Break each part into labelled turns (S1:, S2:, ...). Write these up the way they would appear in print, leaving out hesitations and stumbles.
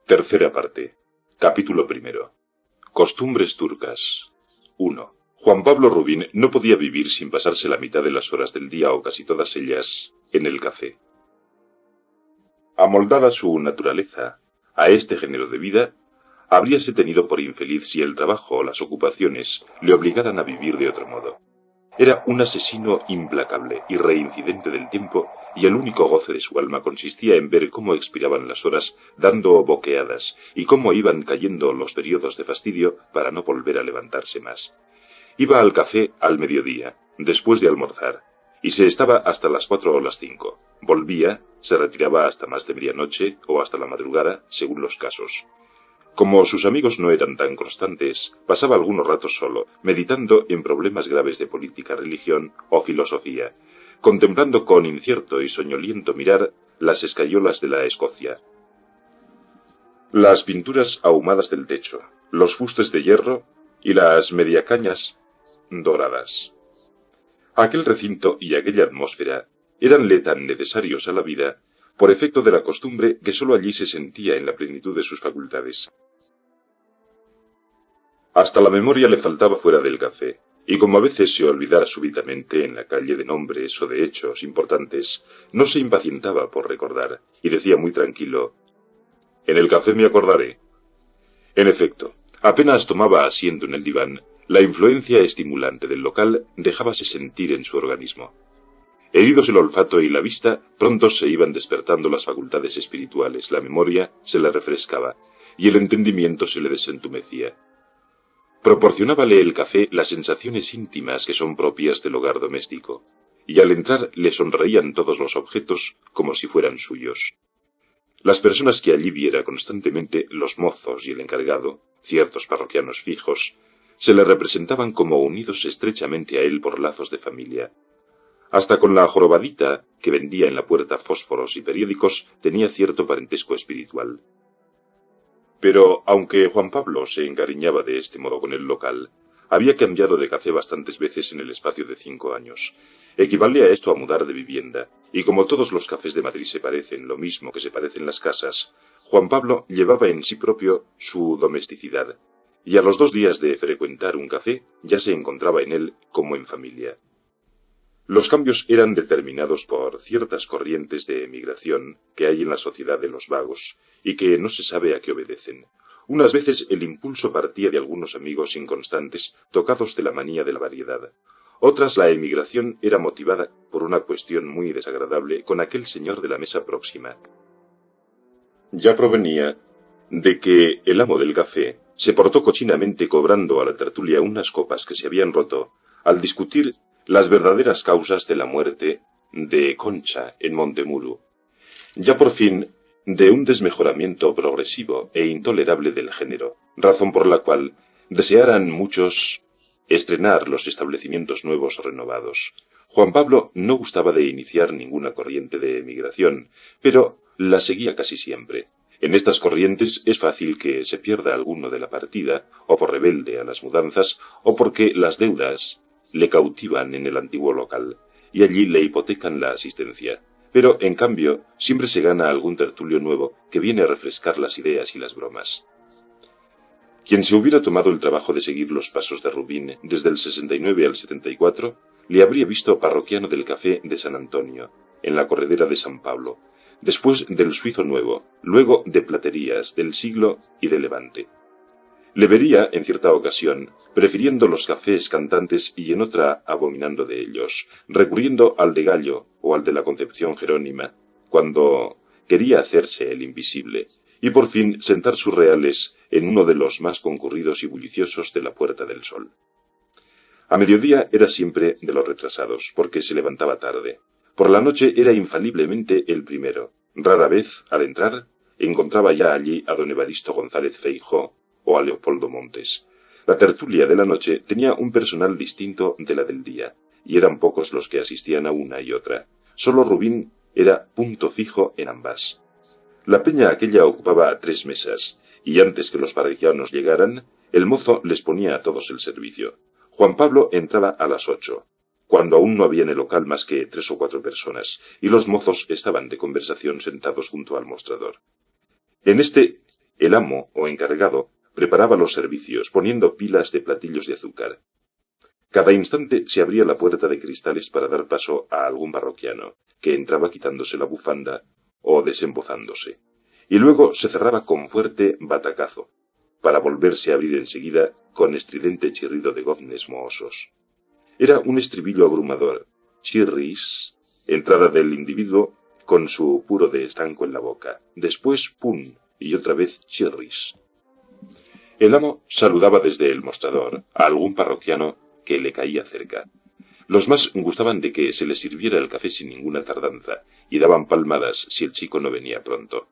S1: Tercera parte. Capítulo primero. Costumbres turcas. 1. Juan Pablo Rubín no podía vivir sin pasarse la mitad de las horas del día o casi todas ellas en el café. Amoldada su naturaleza a este género de vida, habríase tenido por infeliz si el trabajo o las ocupaciones le obligaran a vivir de otro modo. Era un asesino implacable y reincidente del tiempo, y el único goce de su alma consistía en ver cómo expiraban las horas dando boqueadas y cómo iban cayendo los periodos de fastidio para no volver a levantarse más. Iba al café al mediodía, después de almorzar, y se estaba hasta las 4 o las 5. Volvía, se retiraba hasta más de medianoche o hasta la madrugada, según los casos. Como sus amigos no eran tan constantes, pasaba algunos ratos solo, meditando en problemas graves de política, religión o filosofía, contemplando con incierto y soñoliento mirar las escayolas de la Escocia, las pinturas ahumadas del techo, los fustes de hierro y las mediacañas doradas. Aquel recinto y aquella atmósfera éranle tan necesarios a la vida, por efecto de la costumbre que sólo allí se sentía en la plenitud de sus facultades. Hasta la memoria le faltaba fuera del café, y como a veces se olvidara súbitamente en la calle de nombres o de hechos importantes, no se impacientaba por recordar, y decía muy tranquilo: «En el café me acordaré». En efecto, apenas tomaba asiento en el diván, la influencia estimulante del local dejábase sentir en su organismo. Heridos el olfato y la vista, pronto se iban despertando las facultades espirituales, la memoria se le refrescaba, y el entendimiento se le desentumecía. Proporcionábale el café las sensaciones íntimas que son propias del hogar doméstico, y al entrar le sonreían todos los objetos como si fueran suyos. Las personas que allí viera constantemente, los mozos y el encargado, ciertos parroquianos fijos, se le representaban como unidos estrechamente a él por lazos de familia. Hasta con la jorobadita, que vendía en la puerta fósforos y periódicos, tenía cierto parentesco espiritual. Pero, aunque Juan Pablo se encariñaba de este modo con el local, había cambiado de café bastantes veces en el espacio de 5 años. Equivale a esto a mudar de vivienda, y como todos los cafés de Madrid se parecen lo mismo que se parecen las casas, Juan Pablo llevaba en sí propio su domesticidad, y a los 2 días de frecuentar un café ya se encontraba en él como en familia. Los cambios eran determinados por ciertas corrientes de emigración que hay en la sociedad de los vagos, y que no se sabe a qué obedecen. Unas veces el impulso partía de algunos amigos inconstantes, tocados de la manía de la variedad. Otras la emigración era motivada por una cuestión muy desagradable con aquel señor de la mesa próxima. Ya provenía de que el amo del café se portó cochinamente cobrando a la tertulia unas copas que se habían roto al discutir las verdaderas causas de la muerte de Concha en Montemuru, ya por fin de un desmejoramiento progresivo e intolerable del género, razón por la cual desearan muchos estrenar los establecimientos nuevos renovados. Juan Pablo no gustaba de iniciar ninguna corriente de emigración, pero la seguía casi siempre. En estas corrientes es fácil que se pierda alguno de la partida, o por rebelde a las mudanzas, o porque las deudas le cautivan en el antiguo local, y allí le hipotecan la asistencia. Pero, en cambio, siempre se gana algún tertulio nuevo que viene a refrescar las ideas y las bromas. Quien se hubiera tomado el trabajo de seguir los pasos de Rubín desde el 69 al 74, le habría visto parroquiano del café de San Antonio, en la corredera de San Pablo, después del Suizo Nuevo, luego de Platerías, del Siglo y de Levante. Le vería, en cierta ocasión, prefiriendo los cafés cantantes y en otra abominando de ellos, recurriendo al de Gallo o al de la Concepción Jerónima, cuando quería hacerse el invisible, y por fin sentar sus reales en uno de los más concurridos y bulliciosos de la Puerta del Sol. A mediodía era siempre de los retrasados, porque se levantaba tarde. Por la noche era infaliblemente el primero. Rara vez, al entrar, encontraba ya allí a don Evaristo González Feijóo o a Leopoldo Montes. La tertulia de la noche tenía un personal distinto de la del día, y eran pocos los que asistían a una y otra. Solo Rubín era punto fijo en ambas. La peña aquella ocupaba 3 mesas, y antes que los parroquianos llegaran, el mozo les ponía a todos el servicio. Juan Pablo entraba a las 8, cuando aún no había en el local más que 3 o 4 personas, y los mozos estaban de conversación sentados junto al mostrador. En este El amo o encargado preparaba los servicios, poniendo pilas de platillos de azúcar. Cada instante se abría la puerta de cristales para dar paso a algún parroquiano, que entraba quitándose la bufanda o desembozándose, y luego se cerraba con fuerte batacazo, para volverse a abrir enseguida con estridente chirrido de goznes mohosos. Era un estribillo abrumador, chirris, entrada del individuo con su puro de estanco en la boca, después pum, y otra vez chirris. El amo saludaba desde el mostrador a algún parroquiano que le caía cerca. Los más gustaban de que se les sirviera el café sin ninguna tardanza, y daban palmadas si el chico no venía pronto.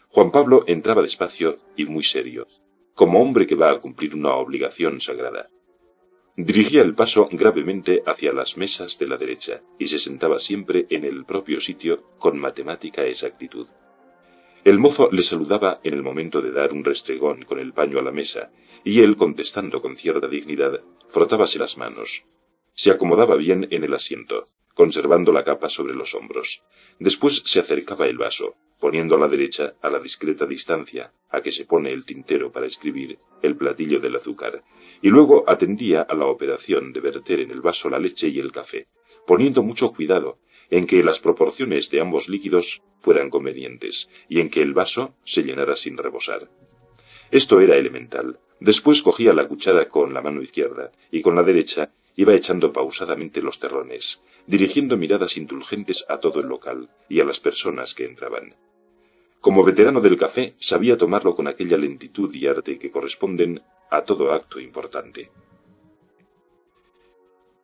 S1: Juan Pablo entraba despacio y muy serio, como hombre que va a cumplir una obligación sagrada. Dirigía el paso gravemente hacia las mesas de la derecha, y se sentaba siempre en el propio sitio con matemática exactitud. El mozo le saludaba en el momento de dar un restregón con el paño a la mesa, y él, contestando con cierta dignidad, frotábase las manos. Se acomodaba bien en el asiento, conservando la capa sobre los hombros. Después se acercaba el vaso, poniendo a la derecha, a la discreta distancia a que se pone el tintero para escribir, el platillo del azúcar, y luego atendía a la operación de verter en el vaso la leche y el café, poniendo mucho cuidado en que las proporciones de ambos líquidos fueran convenientes, y en que el vaso se llenara sin rebosar. Esto era elemental. Después cogía la cuchara con la mano izquierda, y con la derecha iba echando pausadamente los terrones, dirigiendo miradas indulgentes a todo el local y a las personas que entraban. Como veterano del café, sabía tomarlo con aquella lentitud y arte que corresponden a todo acto importante.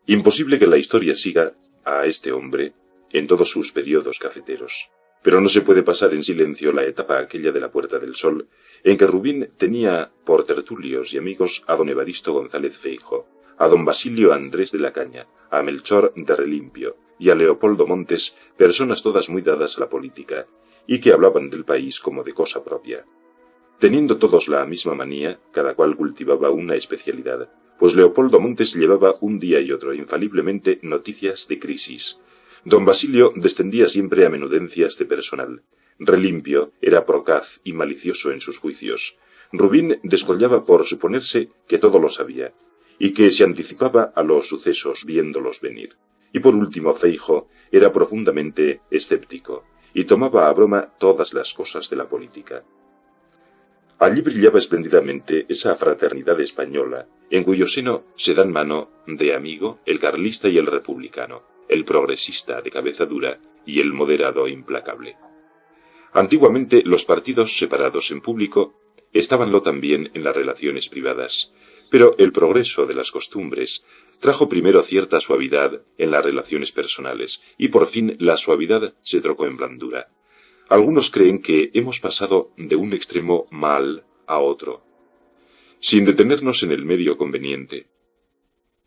S1: Imposible que la historia siga a este hombre en todos sus periodos cafeteros, pero no se puede pasar en silencio la etapa aquella de la Puerta del Sol, en que Rubín tenía por tertulios y amigos a don Evaristo González Feijóo, a don Basilio Andrés de la Caña, a Melchor de Relimpio y a Leopoldo Montes, personas todas muy dadas a la política, y que hablaban del país como de cosa propia. Teniendo todos la misma manía, cada cual cultivaba una especialidad, pues Leopoldo Montes llevaba un día y otro infaliblemente noticias de crisis. Don Basilio descendía siempre a menudencias de personal. Relimpio era procaz y malicioso en sus juicios. Rubín descollaba por suponerse que todo lo sabía, y que se anticipaba a los sucesos viéndolos venir. Y por último Feijóo era profundamente escéptico, y tomaba a broma todas las cosas de la política. Allí brillaba espléndidamente esa fraternidad española, en cuyo seno se dan mano de amigo el carlista y el republicano, el progresista de cabeza dura y el moderado implacable. Antiguamente los partidos separados en público estábanlo también en las relaciones privadas, pero el progreso de las costumbres trajo primero cierta suavidad en las relaciones personales, y por fin la suavidad se trocó en blandura. Algunos creen que hemos pasado de un extremo mal a otro, sin detenernos en el medio conveniente,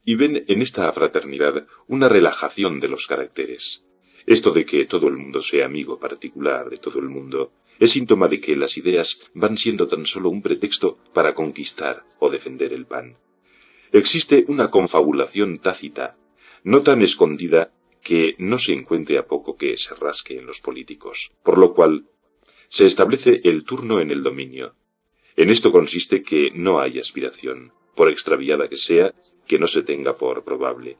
S1: y ven en esta fraternidad una relajación de los caracteres. Esto de que todo el mundo sea amigo particular de todo el mundo es síntoma de que las ideas van siendo tan solo un pretexto para conquistar o defender el pan. Existe una confabulación tácita, no tan escondida que no se encuentre a poco que se rasque en los políticos, por lo cual se establece el turno en el dominio. En esto consiste que no hay aspiración, por extraviada que sea, que no se tenga por probable.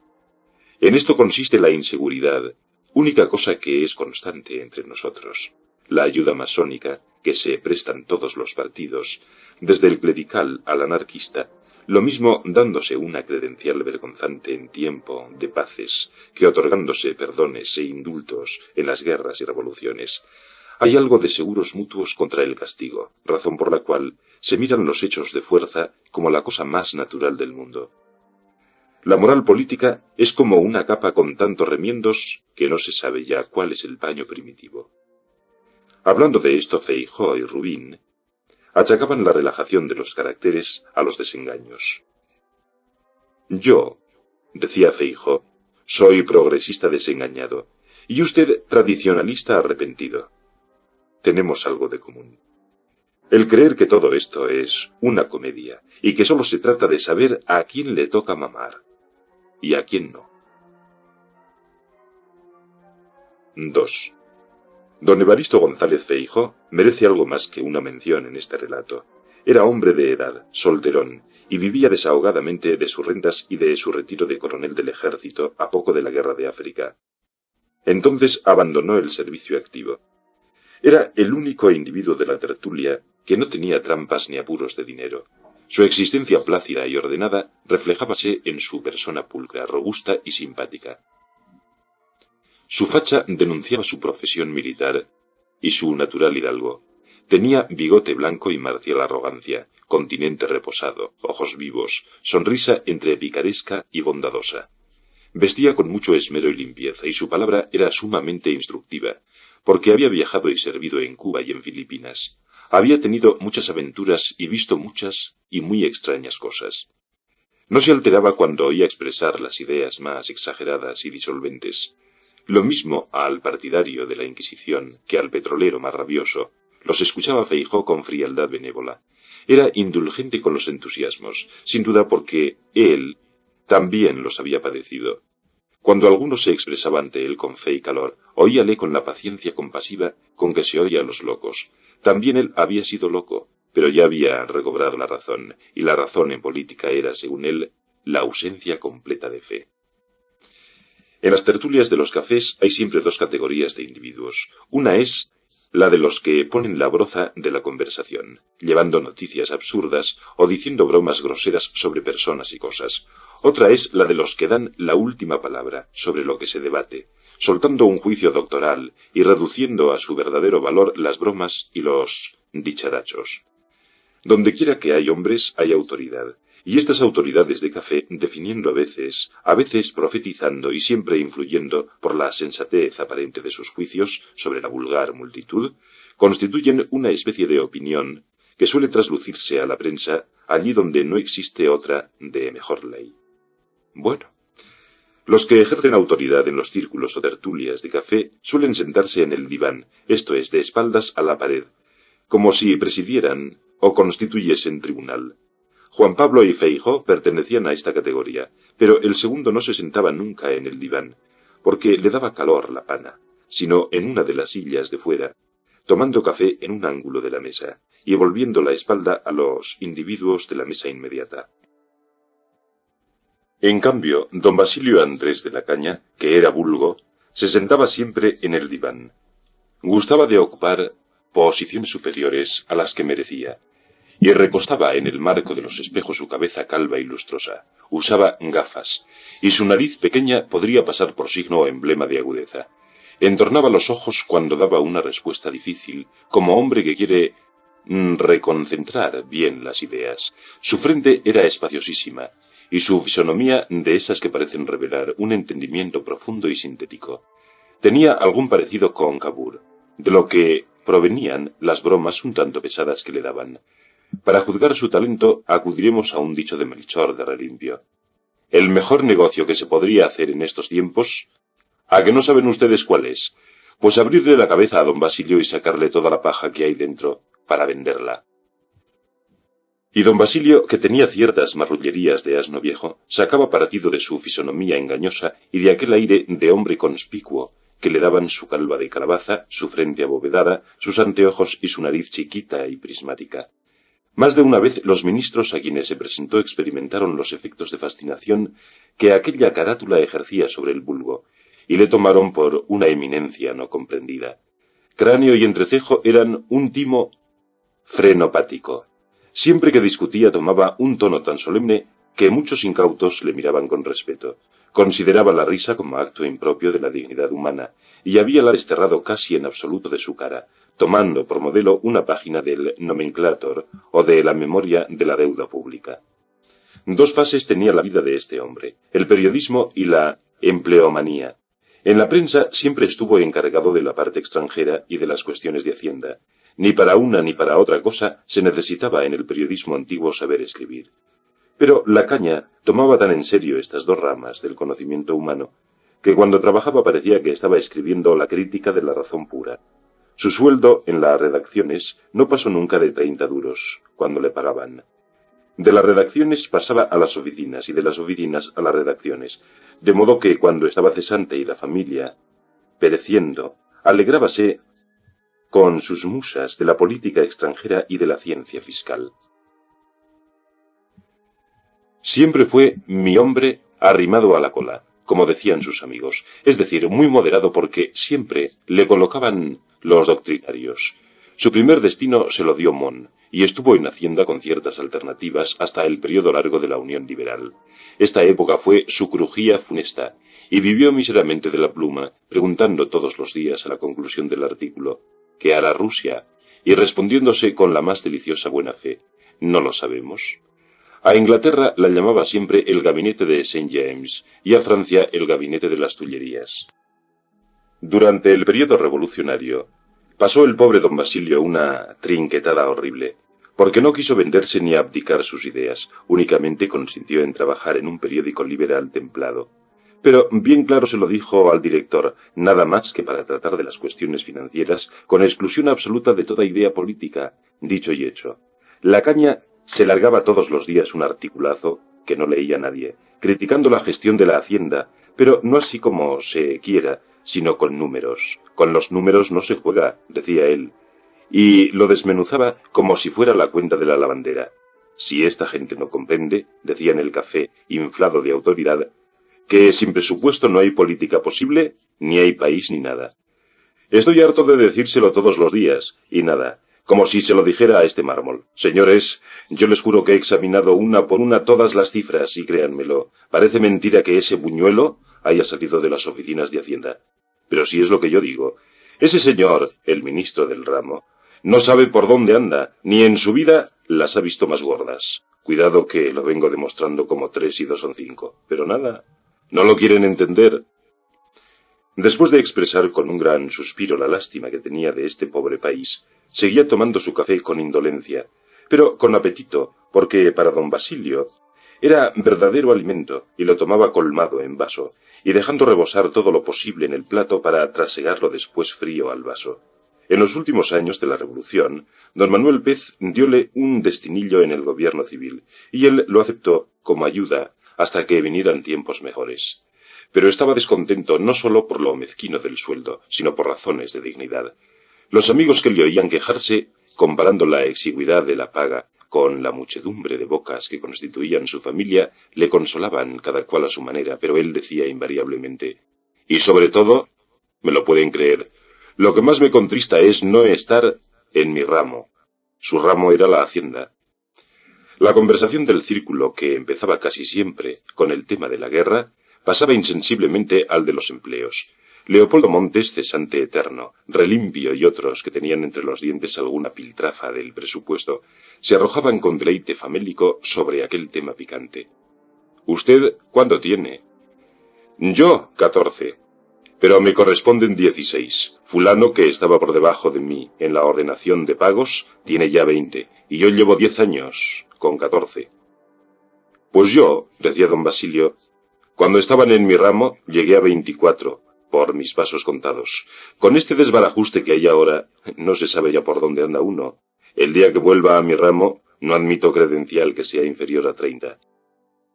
S1: En esto consiste la inseguridad, única cosa que es constante entre nosotros, la ayuda masónica que se prestan todos los partidos, desde el clerical al anarquista, lo mismo dándose una credencial vergonzante en tiempo de paces que otorgándose perdones e indultos en las guerras y revoluciones. Hay algo de seguros mutuos contra el castigo, razón por la cual se miran los hechos de fuerza como la cosa más natural del mundo. La moral política es como una capa con tantos remiendos que no se sabe ya cuál es el paño primitivo. Hablando de esto, Feijóo y Rubín achacaban la relajación de los caracteres a los desengaños. Yo, decía Feijóo, soy progresista desengañado, y usted tradicionalista arrepentido. Tenemos algo de común. El creer que todo esto es una comedia, y que sólo se trata de saber a quién le toca mamar, y a quién no. 2. Don Evaristo González Feijóo merece algo más que una mención en este relato. Era hombre de edad, solterón, y vivía desahogadamente de sus rentas y de su retiro de coronel del ejército a poco de la guerra de África. Entonces abandonó el servicio activo. Era el único individuo de la tertulia que no tenía trampas ni apuros de dinero. Su existencia plácida y ordenada reflejábase en su persona pulcra, robusta y simpática. Su facha denunciaba su profesión militar y su natural hidalgo. Tenía bigote blanco y marcial arrogancia, continente reposado, ojos vivos, sonrisa entre picaresca y bondadosa. Vestía con mucho esmero y limpieza, y su palabra era sumamente instructiva, porque había viajado y servido en Cuba y en Filipinas. Había tenido muchas aventuras y visto muchas y muy extrañas cosas. No se alteraba cuando oía expresar las ideas más exageradas y disolventes. Lo mismo al partidario de la Inquisición que al petrolero más rabioso. Los escuchaba Feijóo con frialdad benévola. Era indulgente con los entusiasmos, sin duda porque él también los había padecido. Cuando alguno se expresaba ante él con fe y calor, oíale con la paciencia compasiva con que se oye a los locos. También él había sido loco, pero ya había recobrado la razón, y la razón en política era, según él, la ausencia completa de fe. En las tertulias de los cafés hay siempre dos categorías de individuos. Una es la de los que ponen la broza de la conversación, llevando noticias absurdas o diciendo bromas groseras sobre personas y cosas. Otra es la de los que dan la última palabra sobre lo que se debate, soltando un juicio doctoral y reduciendo a su verdadero valor las bromas y los dicharachos. Donde quiera que hay hombres, hay autoridad. Y estas autoridades de café, definiendo a veces profetizando y siempre influyendo por la sensatez aparente de sus juicios sobre la vulgar multitud, constituyen una especie de opinión que suele traslucirse a la prensa allí donde no existe otra de mejor ley. Bueno, los que ejercen autoridad en los círculos o tertulias de café suelen sentarse en el diván, esto es, de espaldas a la pared, como si presidieran o constituyesen tribunal. Juan Pablo y Feijóo pertenecían a esta categoría, pero el segundo no se sentaba nunca en el diván, porque le daba calor la pana, sino en una de las sillas de fuera, tomando café en un ángulo de la mesa, y volviendo la espalda a los individuos de la mesa inmediata. En cambio, don Basilio Andrés de la Caña, que era vulgo, se sentaba siempre en el diván. Gustaba de ocupar posiciones superiores a las que merecía, y recostaba en el marco de los espejos su cabeza calva y lustrosa. Usaba gafas, y su nariz pequeña podría pasar por signo o emblema de agudeza. Entornaba los ojos cuando daba una respuesta difícil, como hombre que quiere reconcentrar bien las ideas. Su frente era espaciosísima, y su fisonomía de esas que parecen revelar un entendimiento profundo y sintético. Tenía algún parecido con Cavour, de lo que provenían las bromas un tanto pesadas que le daban. Para juzgar su talento acudiremos a un dicho de Melchor de Relimpio. El mejor negocio que se podría hacer en estos tiempos, ¿a que no saben ustedes cuál es? Pues abrirle la cabeza a don Basilio y sacarle toda la paja que hay dentro para venderla. Y don Basilio, que tenía ciertas marrullerías de asno viejo, sacaba partido de su fisonomía engañosa y de aquel aire de hombre conspicuo que le daban su calva de calabaza, su frente abovedada, sus anteojos y su nariz chiquita y prismática. Más de una vez los ministros a quienes se presentó experimentaron los efectos de fascinación que aquella carátula ejercía sobre el vulgo, y le tomaron por una eminencia no comprendida. Cráneo y entrecejo eran un timo frenopático. Siempre que discutía tomaba un tono tan solemne que muchos incautos le miraban con respeto. Consideraba la risa como acto impropio de la dignidad humana, y habíala desterrado casi en absoluto de su cara, tomando por modelo una página del Nomenclator o de la Memoria de la Deuda Pública. Dos fases tenía la vida de este hombre, el periodismo y la empleomanía. En la prensa siempre estuvo encargado de la parte extranjera y de las cuestiones de Hacienda. Ni para una ni para otra cosa se necesitaba en el periodismo antiguo saber escribir. Pero la Caña tomaba tan en serio estas dos ramas del conocimiento humano, que cuando trabajaba parecía que estaba escribiendo la crítica de la razón pura. Su sueldo en las redacciones no pasó nunca de 30 duros, cuando le pagaban. De las redacciones pasaba a las oficinas y de las oficinas a las redacciones, de modo que cuando estaba cesante y la familia pereciendo, alegrábase con sus musas de la política extranjera y de la ciencia fiscal. Siempre fue mi hombre arrimado a la cola, como decían sus amigos, es decir, muy moderado porque siempre le colocaban los doctrinarios. Su primer destino se lo dio Mon, y estuvo en Hacienda con ciertas alternativas hasta el periodo largo de la Unión Liberal. Esta época fue su crujía funesta, y vivió míseramente de la pluma, preguntando todos los días a la conclusión del artículo, ¿qué hará Rusia? Y respondiéndose con la más deliciosa buena fe, no lo sabemos. A Inglaterra la llamaba siempre el gabinete de St. James, y a Francia el gabinete de las Tullerías. Durante el periodo revolucionario, pasó el pobre don Basilio una trinquetada horrible, porque no quiso venderse ni abdicar sus ideas, únicamente consintió en trabajar en un periódico liberal templado. Pero bien claro se lo dijo al director, nada más que para tratar de las cuestiones financieras, con exclusión absoluta de toda idea política, dicho y hecho. La caña se largaba todos los días un articulazo que no leía nadie, criticando la gestión de la hacienda, pero no así como se quiera, sino con números. Con los números no se juega, decía él, y lo desmenuzaba como si fuera la cuenta de la lavandera. Si esta gente no comprende, decía en el café, inflado de autoridad, que sin presupuesto no hay política posible, ni hay país ni nada. Estoy harto de decírselo todos los días, y nada, como si se lo dijera a este mármol. Señores, yo les juro que he examinado una por una todas las cifras, y créanmelo, parece mentira que ese buñuelo haya salido de las oficinas de Hacienda. Pero si es lo que yo digo, ese señor, el ministro del ramo, no sabe por dónde anda, ni en su vida las ha visto más gordas. Cuidado que lo vengo demostrando como 3 y 2 son 5, pero nada, no lo quieren entender. Después de expresar con un gran suspiro la lástima que tenía de este pobre país, seguía tomando su café con indolencia, pero con apetito, porque para don Basilio era verdadero alimento, y lo tomaba colmado en vaso, y dejando rebosar todo lo posible en el plato para trasegarlo después frío al vaso. En los últimos años de la Revolución, don Manuel Pez diole un destinillo en el gobierno civil, y él lo aceptó como ayuda hasta que vinieran tiempos mejores. Pero estaba descontento no sólo por lo mezquino del sueldo, sino por razones de dignidad. Los amigos que le oían quejarse, comparando la exigüidad de la paga con la muchedumbre de bocas que constituían su familia, le consolaban cada cual a su manera, pero él decía invariablemente, y sobre todo, me lo pueden creer, lo que más me contrista es no estar en mi ramo. Su ramo era la hacienda. La conversación del círculo, que empezaba casi siempre con el tema de la guerra, pasaba insensiblemente al de los empleos. Leopoldo Montes, cesante eterno, Relimpio y otros que tenían entre los dientes alguna piltrafa del presupuesto, se arrojaban con deleite famélico sobre aquel tema picante. ¿Usted cuánto tiene? Yo, 14. Pero me corresponden 16. Fulano, que estaba por debajo de mí en la ordenación de pagos, tiene ya 20, y yo llevo 10 años, con 14. Pues yo, decía don Basilio, cuando estaban en mi ramo, llegué a 24, por mis pasos contados. Con este desbarajuste que hay ahora, no se sabe ya por dónde anda uno. El día que vuelva a mi ramo, no admito credencial que sea inferior a 30.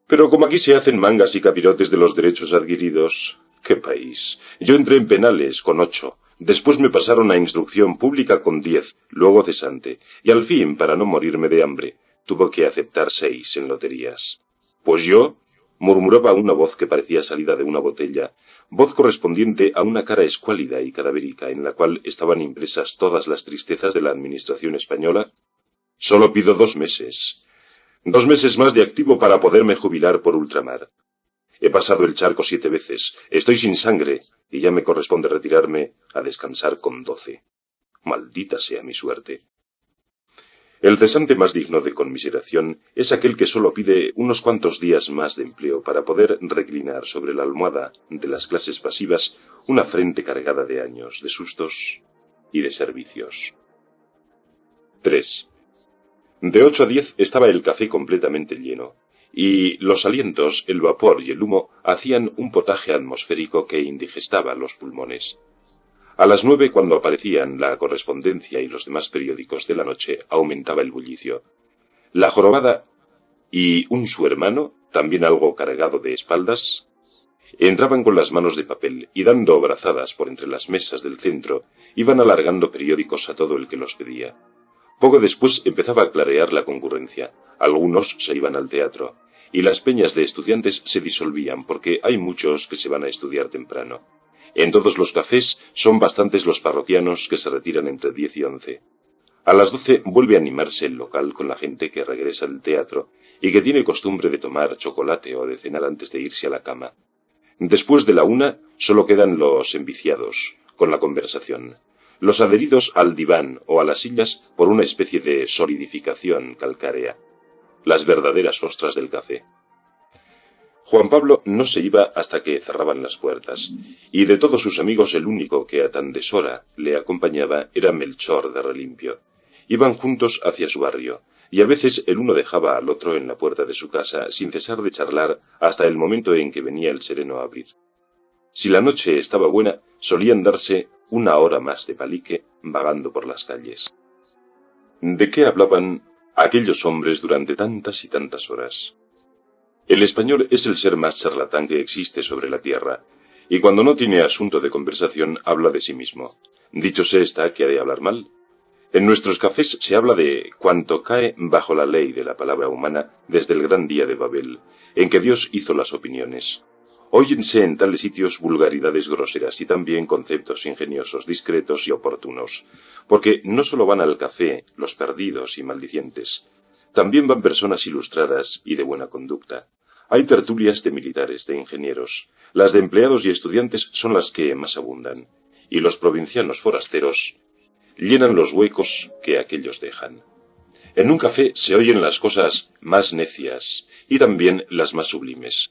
S1: Pero como aquí se hacen mangas y capirotes de los derechos adquiridos, ¡qué país! Yo entré en penales con 8, después me pasaron a instrucción pública con 10, luego cesante, y al fin, para no morirme de hambre, tuvo que aceptar 6 en loterías. Pues yo, murmuraba una voz que parecía salida de una botella, voz correspondiente a una cara escuálida y cadavérica en la cual estaban impresas todas las tristezas de la administración española, solo pido 2 meses. 2 meses más de activo para poderme jubilar por ultramar. He pasado el charco 7 veces, estoy sin sangre, y ya me corresponde retirarme a descansar con 12. Maldita sea mi suerte. El cesante más digno de conmiseración es aquel que sólo pide unos cuantos días más de empleo para poder reclinar sobre la almohada de las clases pasivas una frente cargada de años, de sustos y de servicios. 3. De 8 a 10 estaba el café completamente lleno, y los alientos, el vapor y el humo hacían un potaje atmosférico que indigestaba los pulmones. A las 9, cuando aparecían la correspondencia y los demás periódicos de la noche, aumentaba el bullicio. La jorobada y su hermano, también algo cargado de espaldas, Entraban con las manos de papel y dando brazadas por entre las mesas del centro, iban alargando periódicos a todo el que los pedía. Poco después empezaba a clarear la concurrencia. Algunos se iban al teatro, y las peñas de estudiantes se disolvían porque hay muchos que se van a estudiar temprano. En todos los cafés son bastantes los parroquianos que se retiran entre 10 y 11. A las 12 vuelve a animarse el local con la gente que regresa del teatro y que tiene costumbre de tomar chocolate o de cenar antes de irse a la cama. Después de la 1 solo quedan los enviciados, con la conversación, los adheridos al diván o a las sillas por una especie de solidificación calcárea, las verdaderas ostras del café. Juan Pablo no se iba hasta que cerraban las puertas, y de todos sus amigos el único que a tan deshora le acompañaba era Melchor de Relimpio. Iban juntos hacia su barrio, y a veces el uno dejaba al otro en la puerta de su casa sin cesar de charlar hasta el momento en que venía el sereno a abrir. Si la noche estaba buena, solían darse 1 hora más de palique vagando por las calles. ¿De qué hablaban aquellos hombres durante tantas y tantas horas? El español es el ser más charlatán que existe sobre la tierra, y cuando no tiene asunto de conversación habla de sí mismo. Dicho se está que ha de hablar mal. En nuestros cafés se habla de cuanto cae bajo la ley de la palabra humana desde el gran día de Babel, en que Dios hizo las opiniones. Óyense en tales sitios vulgaridades groseras y también conceptos ingeniosos, discretos y oportunos, porque no solo van al café los perdidos y maldicientes, también van personas ilustradas y de buena conducta. Hay tertulias de militares, de ingenieros, las de empleados y estudiantes son las que más abundan, y los provincianos forasteros llenan los huecos que aquellos dejan. En un café se oyen las cosas más necias y también las más sublimes.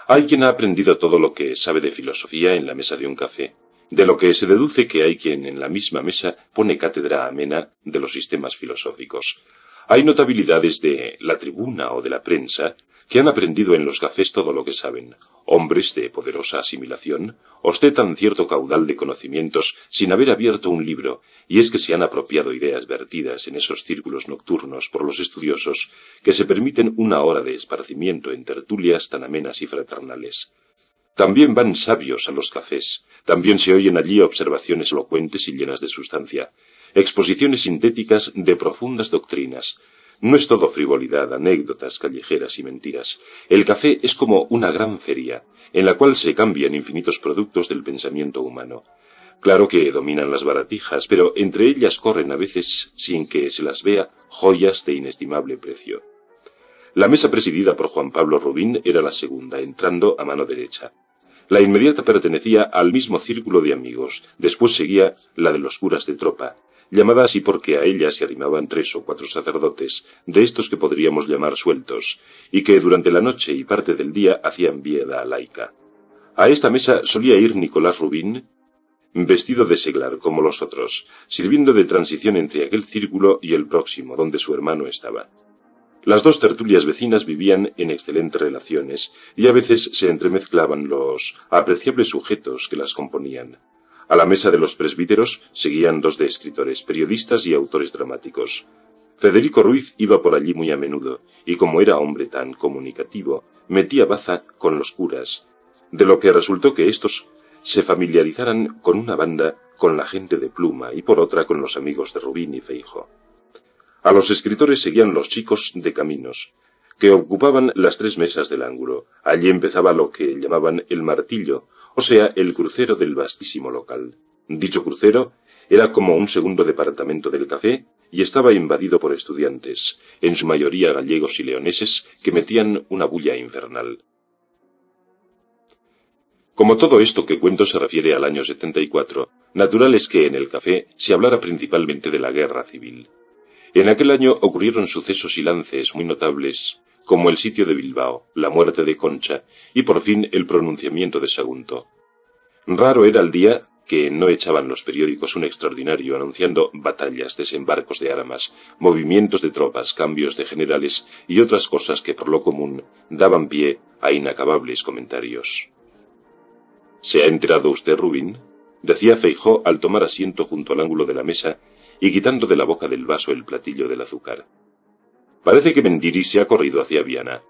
S1: Hay quien ha aprendido todo lo que sabe de filosofía en la mesa de un café, de lo que se deduce que hay quien en la misma mesa pone cátedra amena de los sistemas filosóficos. Hay notabilidades de la tribuna o de la prensa que han aprendido en los cafés todo lo que saben. Hombres de poderosa asimilación ostentan cierto caudal de conocimientos sin haber abierto un libro, y es que se han apropiado ideas vertidas en esos círculos nocturnos por los estudiosos que se permiten 1 hora de esparcimiento en tertulias tan amenas y fraternales. También van sabios a los cafés, también se oyen allí observaciones elocuentes y llenas de sustancia, exposiciones sintéticas de profundas doctrinas. No es todo frivolidad, anécdotas callejeras y mentiras. El café es como una gran feria, en la cual se cambian infinitos productos del pensamiento humano. Claro que dominan las baratijas, pero entre ellas corren a veces, sin que se las vea, joyas de inestimable precio. La mesa presidida por Juan Pablo Rubín era la segunda, entrando a mano derecha. La inmediata pertenecía al mismo círculo de amigos, después seguía la de los curas de tropa, llamada así porque a ella se arrimaban 3 o 4 sacerdotes, de estos que podríamos llamar sueltos, y que durante la noche y parte del día hacían vida laica. A esta mesa solía ir Nicolás Rubín, vestido de seglar como los otros, sirviendo de transición entre aquel círculo y el próximo, donde su hermano estaba. Las 2 tertulias vecinas vivían en excelentes relaciones, y a veces se entremezclaban los apreciables sujetos que las componían. A la mesa de los presbíteros seguían 2 de escritores, periodistas y autores dramáticos. Federico Ruiz iba por allí muy a menudo, y como era hombre tan comunicativo, metía baza con los curas, de lo que resultó que éstos se familiarizaran con una banda con la gente de pluma y por otra con los amigos de Rubín y Feijóo. A los escritores seguían los chicos de caminos, que ocupaban las 3 mesas del ángulo. Allí empezaba lo que llamaban el martillo, o sea, el crucero del vastísimo local. Dicho crucero era como un segundo departamento del café y estaba invadido por estudiantes, en su mayoría gallegos y leoneses, que metían una bulla infernal. Como todo esto que cuento se refiere al año 74, natural es que en el café se hablara principalmente de la guerra civil. En aquel año ocurrieron sucesos y lances muy notables, como el sitio de Bilbao, la muerte de Concha y por fin el pronunciamiento de Sagunto. Raro era el día que no echaban los periódicos un extraordinario anunciando batallas, desembarcos de armas, movimientos de tropas, cambios de generales y otras cosas que por lo común daban pie a inacabables comentarios. ¿Se ha enterado usted, Rubín?, decía Feijóo al tomar asiento junto al ángulo de la mesa y quitando de la boca del vaso el platillo del azúcar. Parece que Mendiri se ha corrido hacia Viana.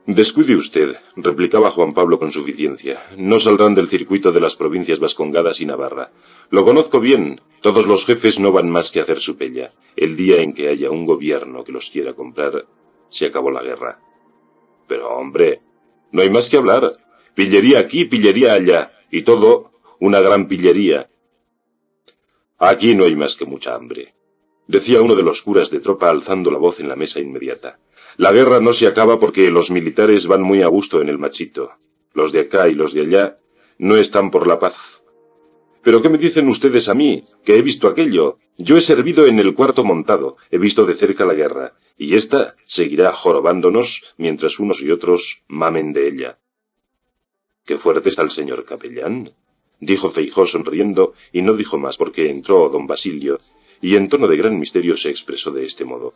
S1: Descuide usted, replicaba Juan Pablo con suficiencia. No saldrán del circuito de las provincias vascongadas y Navarra. Lo conozco bien. Todos los jefes no van más que a hacer su pella. El día en que haya un gobierno que los quiera comprar, se acabó la guerra. Pero, hombre, no hay más que hablar. Pillería aquí, pillería allá. Y todo una gran pillería. Aquí no hay más que mucha hambre, decía uno de los curas de tropa alzando la voz en la mesa inmediata. La guerra no se acaba porque los militares van muy a gusto en el machito. Los de acá y los de allá no están por la paz. ¿Pero qué me dicen ustedes a mí, que he visto aquello? Yo he servido en el cuarto montado, he visto de cerca la guerra, y ésta seguirá jorobándonos mientras unos y otros mamen de ella. —¡Qué fuerte está el señor capellán! —dijo Feijoo sonriendo, y no dijo más porque entró don Basilio, y en tono de gran misterio se expresó de este modo.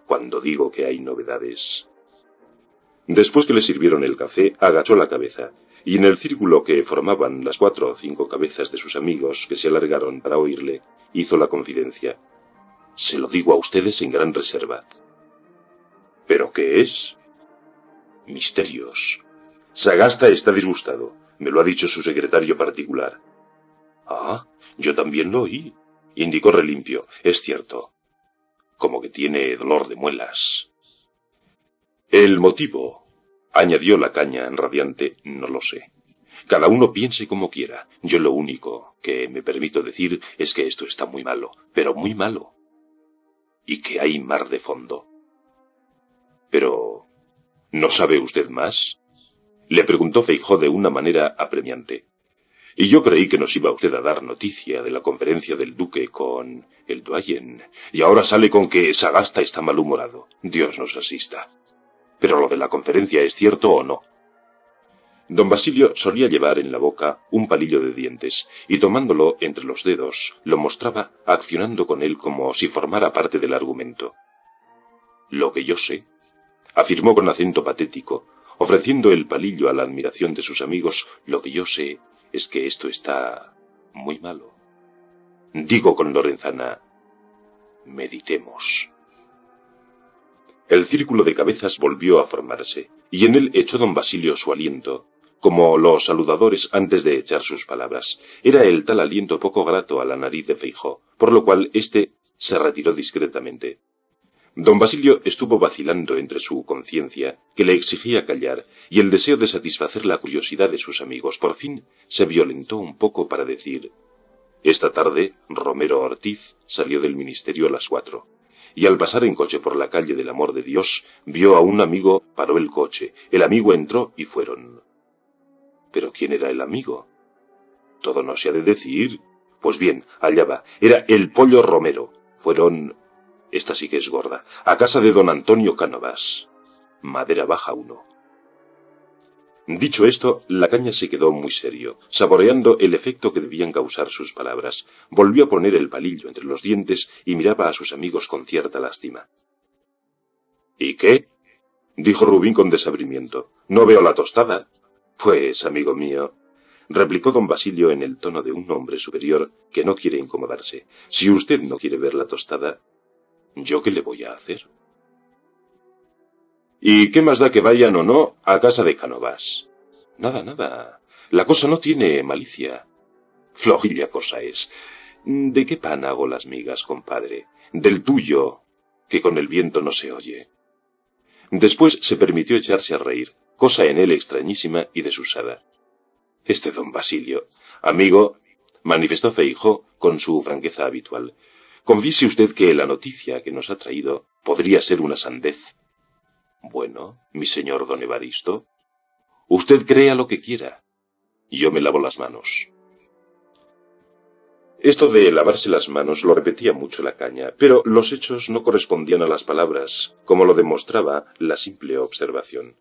S1: Cuando digo que hay novedades. Después que le sirvieron el café, agachó la cabeza, y en el círculo que formaban las 4 o 5 cabezas de sus amigos que se alargaron para oírle, hizo la confidencia. Se lo digo a ustedes en gran reserva. ¿Pero qué es? Misterios. Sagasta está disgustado. Me lo ha dicho su secretario particular. Ah, yo también lo oí, indicó Relimpio. Es cierto. Como que tiene dolor de muelas. El motivo, añadió la caña radiante, no lo sé. Cada uno piense como quiera. Yo lo único que me permito decir es que esto está muy malo, pero muy malo. Y que hay mar de fondo. Pero, ¿no sabe usted más? Le preguntó Feijoo de una manera apremiante. Y yo creí que nos iba usted a dar noticia de la conferencia del duque con el Duayen, y ahora sale con que Sagasta está malhumorado. Dios nos asista. ¿Pero lo de la conferencia es cierto o no? Don Basilio solía llevar en la boca un palillo de dientes, y tomándolo entre los dedos, lo mostraba accionando con él como si formara parte del argumento. Lo que yo sé, afirmó con acento patético, ofreciendo el palillo a la admiración de sus amigos, lo que yo sé es que esto está muy malo. Digo con Lorenzana, meditemos. El círculo de cabezas volvió a formarse, y en él echó don Basilio su aliento, como los saludadores antes de echar sus palabras. Era el tal aliento poco grato a la nariz de Feijoo, por lo cual éste se retiró discretamente. Don Basilio estuvo vacilando entre su conciencia, que le exigía callar, y el deseo de satisfacer la curiosidad de sus amigos. Por fin se violentó un poco para decir: esta tarde Romero Ortiz salió del ministerio a las 4, y al pasar en coche por la calle del Amor de Dios, vio a un amigo, paró el coche, el amigo entró y fueron. ¿Pero quién era el amigo? Todo no se ha de decir. Pues bien, allá va, era el Pollo Romero. Fueron... Esta sí que es gorda. A casa de don Antonio Cánovas. Madera baja 1. Dicho esto, la caña se quedó muy serio, saboreando el efecto que debían causar sus palabras. Volvió a poner el palillo entre los dientes y miraba a sus amigos con cierta lástima. ¿Y qué? Dijo Rubín con desabrimiento. No veo la tostada. Pues, amigo mío, replicó don Basilio en el tono de un hombre superior que no quiere incomodarse. Si usted no quiere ver la tostada, ¿yo qué le voy a hacer? ¿Y qué más da que vayan o no a casa de Cánovas? Nada, nada. La cosa no tiene malicia. Flojilla cosa es. ¿De qué pan hago las migas, compadre? Del tuyo, que con el viento no se oye. Después se permitió echarse a reír, cosa en él extrañísima y desusada. Este don Basilio, amigo, manifestó Feijoo con su franqueza habitual. Confiese usted que la noticia que nos ha traído podría ser una sandez. Bueno, mi señor don Evaristo, usted crea lo que quiera. Yo me lavo las manos. Esto de lavarse las manos lo repetía mucho la caña, pero los hechos no correspondían a las palabras, como lo demostraba la simple observación.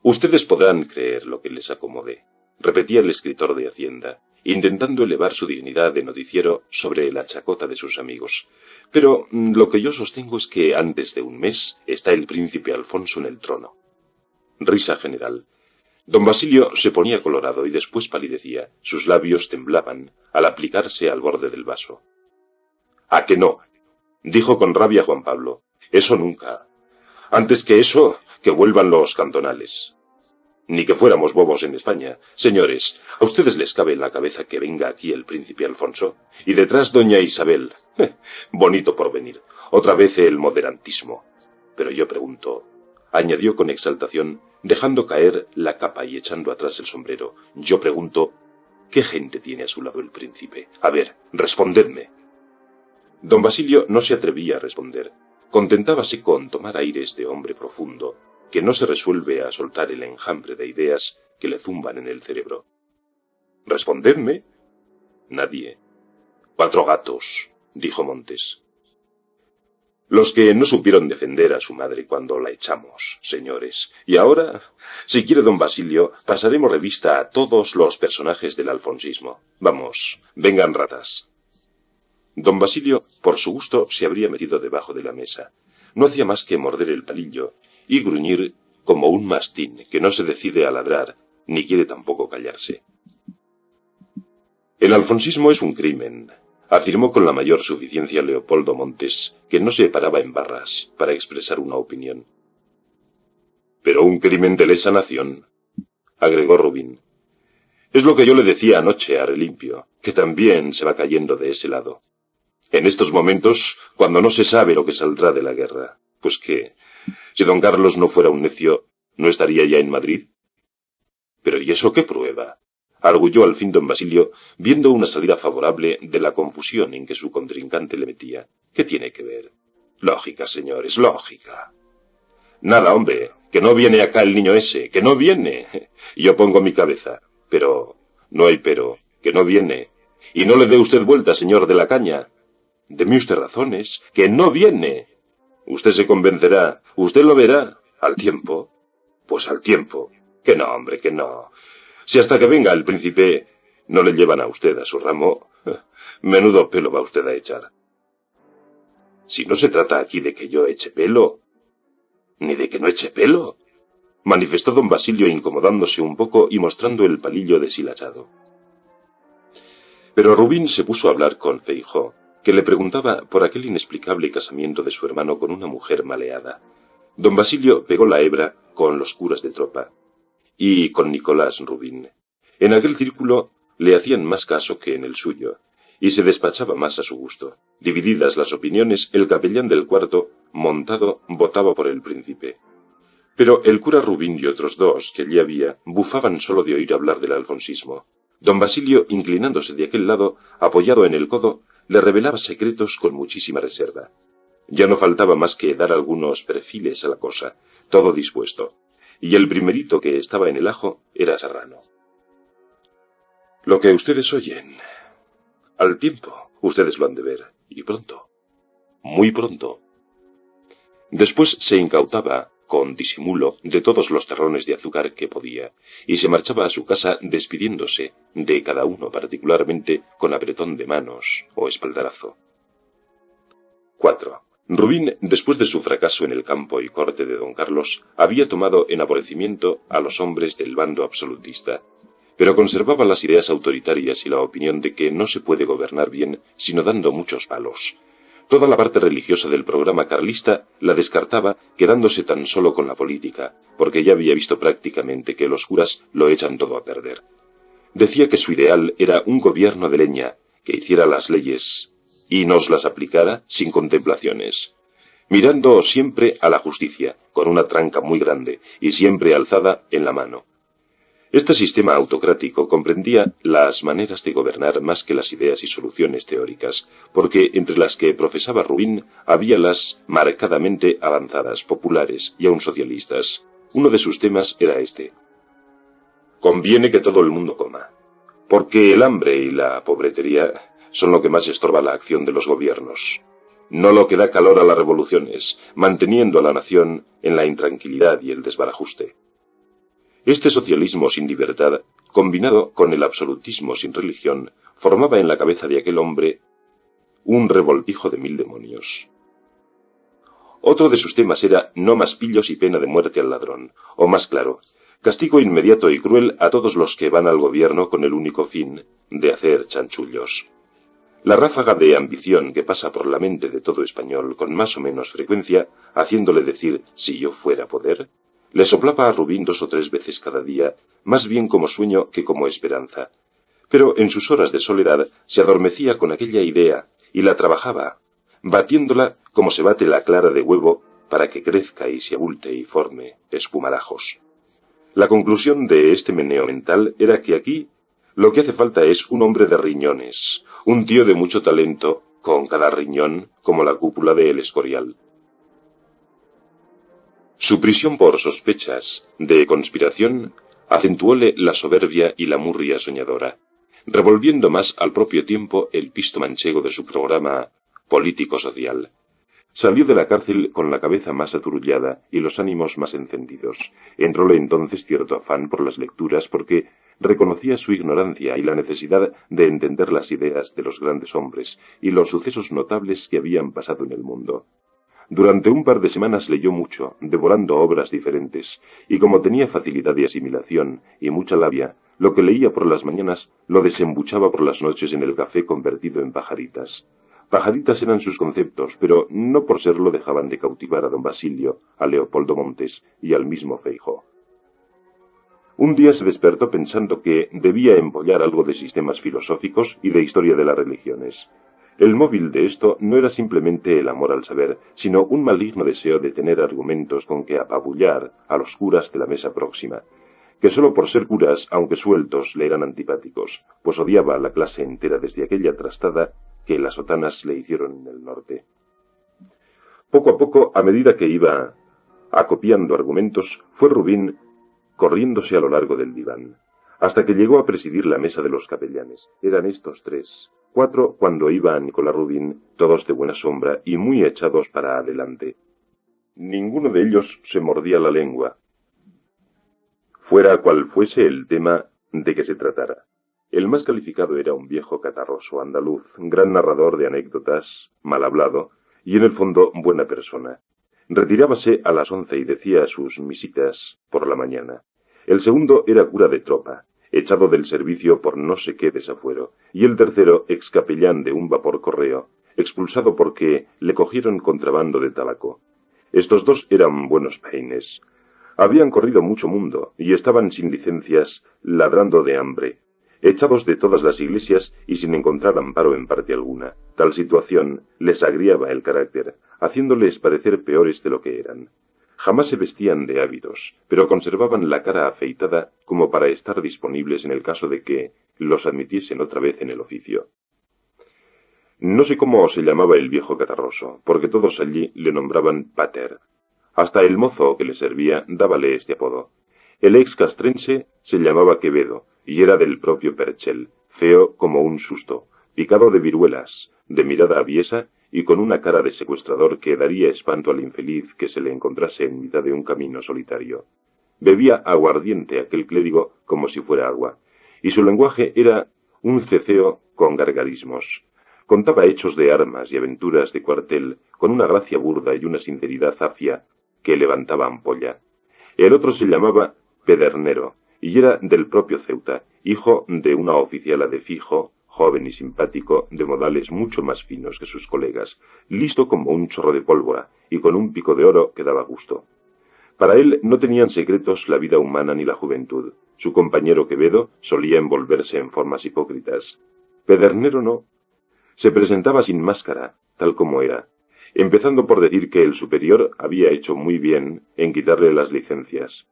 S1: Ustedes podrán creer lo que les acomode, repetía el escritor de Hacienda, intentando elevar su dignidad de noticiero sobre la chacota de sus amigos. Pero lo que yo sostengo es que antes de un mes está el príncipe Alfonso en el trono. Risa general. Don Basilio se ponía colorado y después palidecía. Sus labios temblaban al aplicarse al borde del vaso. —¿A que no? —dijo con rabia Juan Pablo. —Eso nunca. Antes que eso, que vuelvan los cantonales. Ni que fuéramos bobos en España. Señores, ¿a ustedes les cabe en la cabeza que venga aquí el príncipe Alfonso? Y detrás doña Isabel. Bonito porvenir. Otra vez el moderantismo. Pero yo pregunto, añadió con exaltación, dejando caer la capa y echando atrás el sombrero, yo pregunto, ¿qué gente tiene a su lado el príncipe? A ver, respondedme. Don Basilio no se atrevía a responder. Contentábase con tomar aires de hombre profundo, que no se resuelve a soltar el enjambre de ideas que le zumban en el cerebro. ¿Respondedme? Nadie. 4 gatos, dijo Montes. Los que no supieron defender a su madre cuando la echamos, señores. Y ahora, si quiere don Basilio, pasaremos revista a todos los personajes del alfonsismo. Vamos, vengan ratas. Don Basilio, por su gusto, se habría metido debajo de la mesa. No hacía más que morder el palillo y gruñir como un mastín que no se decide a ladrar, ni quiere tampoco callarse. El alfonsismo es un crimen, afirmó con la mayor suficiencia Leopoldo Montes, que no se paraba en barras para expresar una opinión. Pero un crimen de lesa nación, agregó Rubín. Es lo que yo le decía anoche a Relimpio, que también se va cayendo de ese lado. En estos momentos, cuando no se sabe lo que saldrá de la guerra, pues que, si don Carlos no fuera un necio, ¿no estaría ya en Madrid? Pero ¿y eso qué prueba? Arguyó al fin don Basilio, viendo una salida favorable de la confusión en que su contrincante le metía. ¿Qué tiene que ver? Lógica, señores, lógica. Nada, hombre, que no viene acá el niño ese, que no viene. Yo pongo mi cabeza, pero, no hay pero, que no viene. Y no le dé usted vuelta, señor de la Caña. Deme usted razones, que no viene. Usted se convencerá, usted lo verá, al tiempo. Pues al tiempo. Que no, hombre, que no. Si hasta que venga el príncipe no le llevan a usted a su ramo, menudo pelo va usted a echar. Si no se trata aquí de que yo eche pelo, ni de que no eche pelo, manifestó don Basilio incomodándose un poco y mostrando el palillo deshilachado. Pero Rubín se puso a hablar con Feijóo, que le preguntaba por aquel inexplicable casamiento de su hermano con una mujer maleada. Don Basilio pegó la hebra con los curas de tropa y con Nicolás Rubín. En aquel círculo le hacían más caso que en el suyo, y se despachaba más a su gusto. Divididas las opiniones, el capellán del cuarto, montado, votaba por el príncipe. Pero el cura Rubín y otros 2 que allí había bufaban solo de oír hablar del alfonsismo. Don Basilio, inclinándose de aquel lado, apoyado en el codo, le revelaba secretos con muchísima reserva. Ya no faltaba más que dar algunos perfiles a la cosa, todo dispuesto. Y el primerito que estaba en el ajo era Serrano. Lo que ustedes oyen, al tiempo, ustedes lo han de ver, y pronto, muy pronto. Después se incautaba, con disimulo, de todos los terrones de azúcar que podía, y se marchaba a su casa despidiéndose de cada uno particularmente con apretón de manos o espaldarazo. 4. Rubín, después de su fracaso en el campo y corte de don Carlos, había tomado en aborrecimiento a los hombres del bando absolutista, pero conservaba las ideas autoritarias y la opinión de que no se puede gobernar bien sino dando muchos palos. Toda la parte religiosa del programa carlista la descartaba, quedándose tan solo con la política, porque ya había visto prácticamente que los curas lo echan todo a perder. Decía que su ideal era un gobierno de leña, que hiciera las leyes y nos las aplicara sin contemplaciones, mirando siempre a la justicia, con una tranca muy grande, y siempre alzada en la mano. Este sistema autocrático comprendía las maneras de gobernar más que las ideas y soluciones teóricas, porque entre las que profesaba Rubín había las marcadamente avanzadas, populares y aun socialistas. Uno de sus temas era este. Conviene que todo el mundo coma, porque el hambre y la pobretería son lo que más estorba la acción de los gobiernos, no lo que da calor a las revoluciones, manteniendo a la nación en la intranquilidad y el desbarajuste. Este socialismo sin libertad, combinado con el absolutismo sin religión, formaba en la cabeza de aquel hombre un revoltijo de 1000 demonios. Otro de sus temas era no más pillos y pena de muerte al ladrón, o más claro, castigo inmediato y cruel a todos los que van al gobierno con el único fin de hacer chanchullos. La ráfaga de ambición que pasa por la mente de todo español con más o menos frecuencia, haciéndole decir «si yo fuera poder», le soplaba a Rubín 2 o 3 veces cada día, más bien como sueño que como esperanza. Pero en sus horas de soledad se adormecía con aquella idea y la trabajaba, batiéndola como se bate la clara de huevo para que crezca y se abulte y forme espumarajos. La conclusión de este meneo mental era que aquí lo que hace falta es un hombre de riñones, un tío de mucho talento, con cada riñón como la cúpula de El Escorial. Su prisión por sospechas de conspiración acentuóle la soberbia y la murria soñadora, revolviendo más al propio tiempo el pisto manchego de su programa político-social. Salió de la cárcel con la cabeza más aturullada y los ánimos más encendidos. Entróle entonces cierto afán por las lecturas porque reconocía su ignorancia y la necesidad de entender las ideas de los grandes hombres y los sucesos notables que habían pasado en el mundo. Durante un par de semanas leyó mucho, devorando obras diferentes, y como tenía facilidad de asimilación y mucha labia, lo que leía por las mañanas lo desembuchaba por las noches en el café convertido en pajaritas. Pajaritas eran sus conceptos, pero no por serlo dejaban de cautivar a don Basilio, a Leopoldo Montes y al mismo Feijóo. Un día se despertó pensando que debía empollar algo de sistemas filosóficos y de historia de las religiones. El móvil de esto no era simplemente el amor al saber, sino un maligno deseo de tener argumentos con que apabullar a los curas de la mesa próxima, que sólo por ser curas, aunque sueltos, le eran antipáticos, pues odiaba a la clase entera desde aquella trastada que las sotanas le hicieron en el norte. Poco a poco, a medida que iba acopiando argumentos, fue Rubín corriéndose a lo largo del diván, hasta que llegó a presidir la mesa de los capellanes. Eran estos 3, 4 cuando iba Nicolás Rubín, todos de buena sombra y muy echados para adelante. Ninguno de ellos se mordía la lengua, fuera cual fuese el tema de que se tratara. El más calificado era un viejo catarroso andaluz, gran narrador de anécdotas, mal hablado, y en el fondo buena persona. Retirábase a las 11 y decía sus misitas por la mañana. El segundo era cura de tropa, echado del servicio por no sé qué desafuero, y el tercero ex capellán de un vapor correo, expulsado porque le cogieron contrabando de tabaco. Estos 2 eran buenos peines. Habían corrido mucho mundo y estaban sin licencias, ladrando de hambre, echados de todas las iglesias y sin encontrar amparo en parte alguna. Tal situación les agriaba el carácter, haciéndoles parecer peores de lo que eran. Jamás se vestían de hábitos, pero conservaban la cara afeitada como para estar disponibles en el caso de que los admitiesen otra vez en el oficio. No sé cómo se llamaba el viejo catarroso, porque todos allí le nombraban pater. Hasta el mozo que le servía dábale este apodo. El ex castrense se llamaba Quevedo, y era del propio Perchel, feo como un susto, picado de viruelas, de mirada aviesa y con una cara de secuestrador que daría espanto al infeliz que se le encontrase en mitad de un camino solitario. Bebía aguardiente aquel clérigo como si fuera agua, y su lenguaje era un ceceo con gargarismos. Contaba hechos de armas y aventuras de cuartel con una gracia burda y una sinceridad zafia que levantaba ampolla. El otro se llamaba Pedernero, y era del propio Ceuta, hijo de una oficiala de Fijo, joven y simpático, de modales mucho más finos que sus colegas, listo como un chorro de pólvora, y con un pico de oro que daba gusto. Para él no tenían secretos la vida humana ni la juventud. Su compañero Quevedo solía envolverse en formas hipócritas. Pedernero no. Se presentaba sin máscara, tal como era, empezando por decir que el superior había hecho muy bien en quitarle las licencias.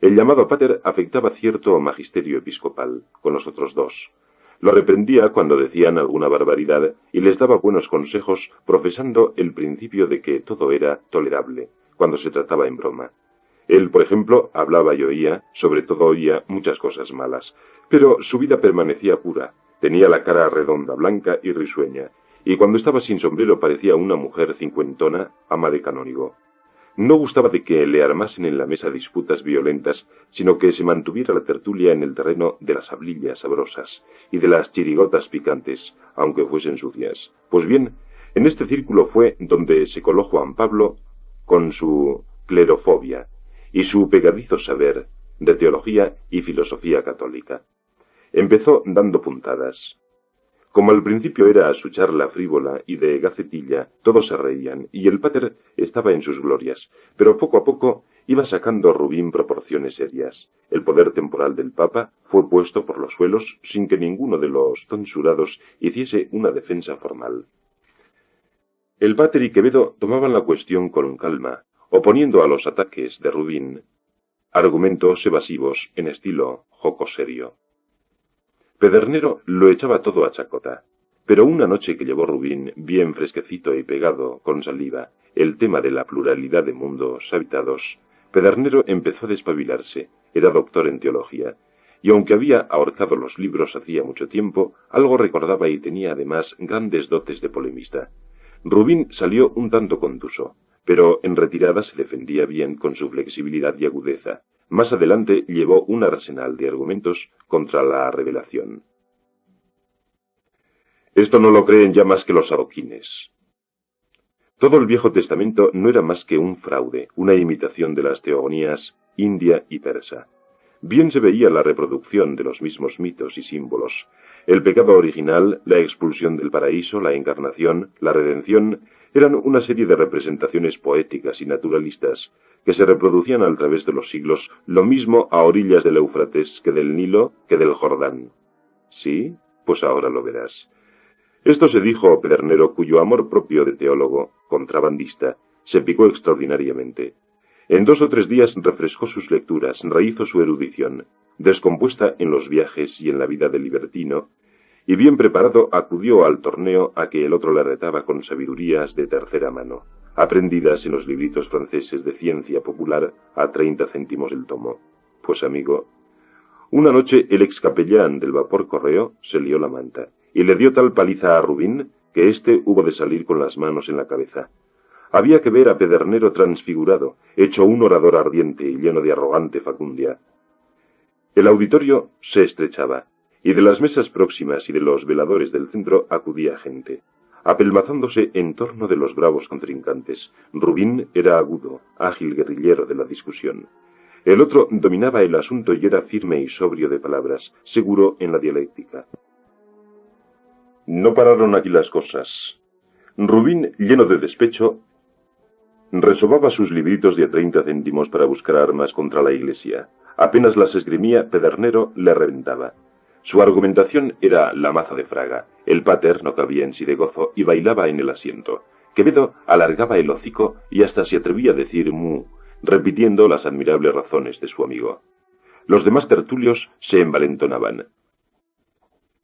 S1: El llamado pater afectaba cierto magisterio episcopal con los otros 2. Lo reprendía cuando decían alguna barbaridad y les daba buenos consejos profesando el principio de que todo era tolerable cuando se trataba en broma. Él, por ejemplo, hablaba y oía, sobre todo oía muchas cosas malas, pero su vida permanecía pura. Tenía la cara redonda, blanca y risueña, y cuando estaba sin sombrero parecía una mujer cincuentona, ama de canónigo. No gustaba de que le armasen en la mesa disputas violentas, sino que se mantuviera la tertulia en el terreno de las hablillas sabrosas y de las chirigotas picantes, aunque fuesen sucias. Pues bien, en este círculo fue donde se coló Juan Pablo con su clerofobia y su pegadizo saber de teología y filosofía católica. Empezó dando puntadas. Como al principio era su charla frívola y de gacetilla, todos se reían, y el pater estaba en sus glorias, pero poco a poco iba sacando Rubín proporciones serias. El poder temporal del Papa fue puesto por los suelos sin que ninguno de los tonsurados hiciese una defensa formal. El pater y Quevedo tomaban la cuestión con calma, oponiendo a los ataques de Rubín argumentos evasivos en estilo jocoserio. Pedernero lo echaba todo a chacota, pero una noche que llevó Rubín, bien fresquecito y pegado con saliva, el tema de la pluralidad de mundos habitados, Pedernero empezó a despabilarse. Era doctor en teología, y aunque había ahorcado los libros hacía mucho tiempo, algo recordaba y tenía además grandes dotes de polemista. Rubín salió un tanto contuso, pero en retirada se defendía bien con su flexibilidad y agudeza. Más adelante llevó un arsenal de argumentos contra la revelación. Esto no lo creen ya más que los adoquines. Todo el Viejo Testamento no era más que un fraude, una imitación de las teogonías india y persa. Bien se veía la reproducción de los mismos mitos y símbolos. El pecado original, la expulsión del paraíso, la encarnación, la redención, eran una serie de representaciones poéticas y naturalistas que se reproducían a través de los siglos, lo mismo a orillas del Éufrates que del Nilo que del Jordán. ¿Sí? Pues ahora lo verás. Esto se dijo Pedernero, cuyo amor propio de teólogo, contrabandista, se picó extraordinariamente. En 2 o 3 días refrescó sus lecturas, rehízo su erudición, descompuesta en los viajes y en la vida de libertino, y bien preparado acudió al torneo a que el otro le retaba con sabidurías de tercera mano, aprendidas en los libritos franceses de ciencia popular a 30 céntimos el tomo. Pues amigo, una noche el ex capellán del vapor Correo se lió la manta, y le dio tal paliza a Rubín que éste hubo de salir con las manos en la cabeza. Había que ver a Pedernero transfigurado, hecho un orador ardiente y lleno de arrogante facundia. El auditorio se estrechaba, y de las mesas próximas y de los veladores del centro acudía gente, apelmazándose en torno de los bravos contrincantes. Rubín era agudo, ágil guerrillero de la discusión. El otro dominaba el asunto y era firme y sobrio de palabras, seguro en la dialéctica. No pararon aquí las cosas. Rubín, lleno de despecho, resobaba sus libritos de 30 céntimos para buscar armas contra la Iglesia. Apenas las esgrimía, Pedernero le reventaba. Su argumentación era la maza de Fraga. El pater no cabía en sí de gozo y bailaba en el asiento. Quevedo alargaba el hocico y hasta se atrevía a decir mu, repitiendo las admirables razones de su amigo. Los demás tertulios se envalentonaban,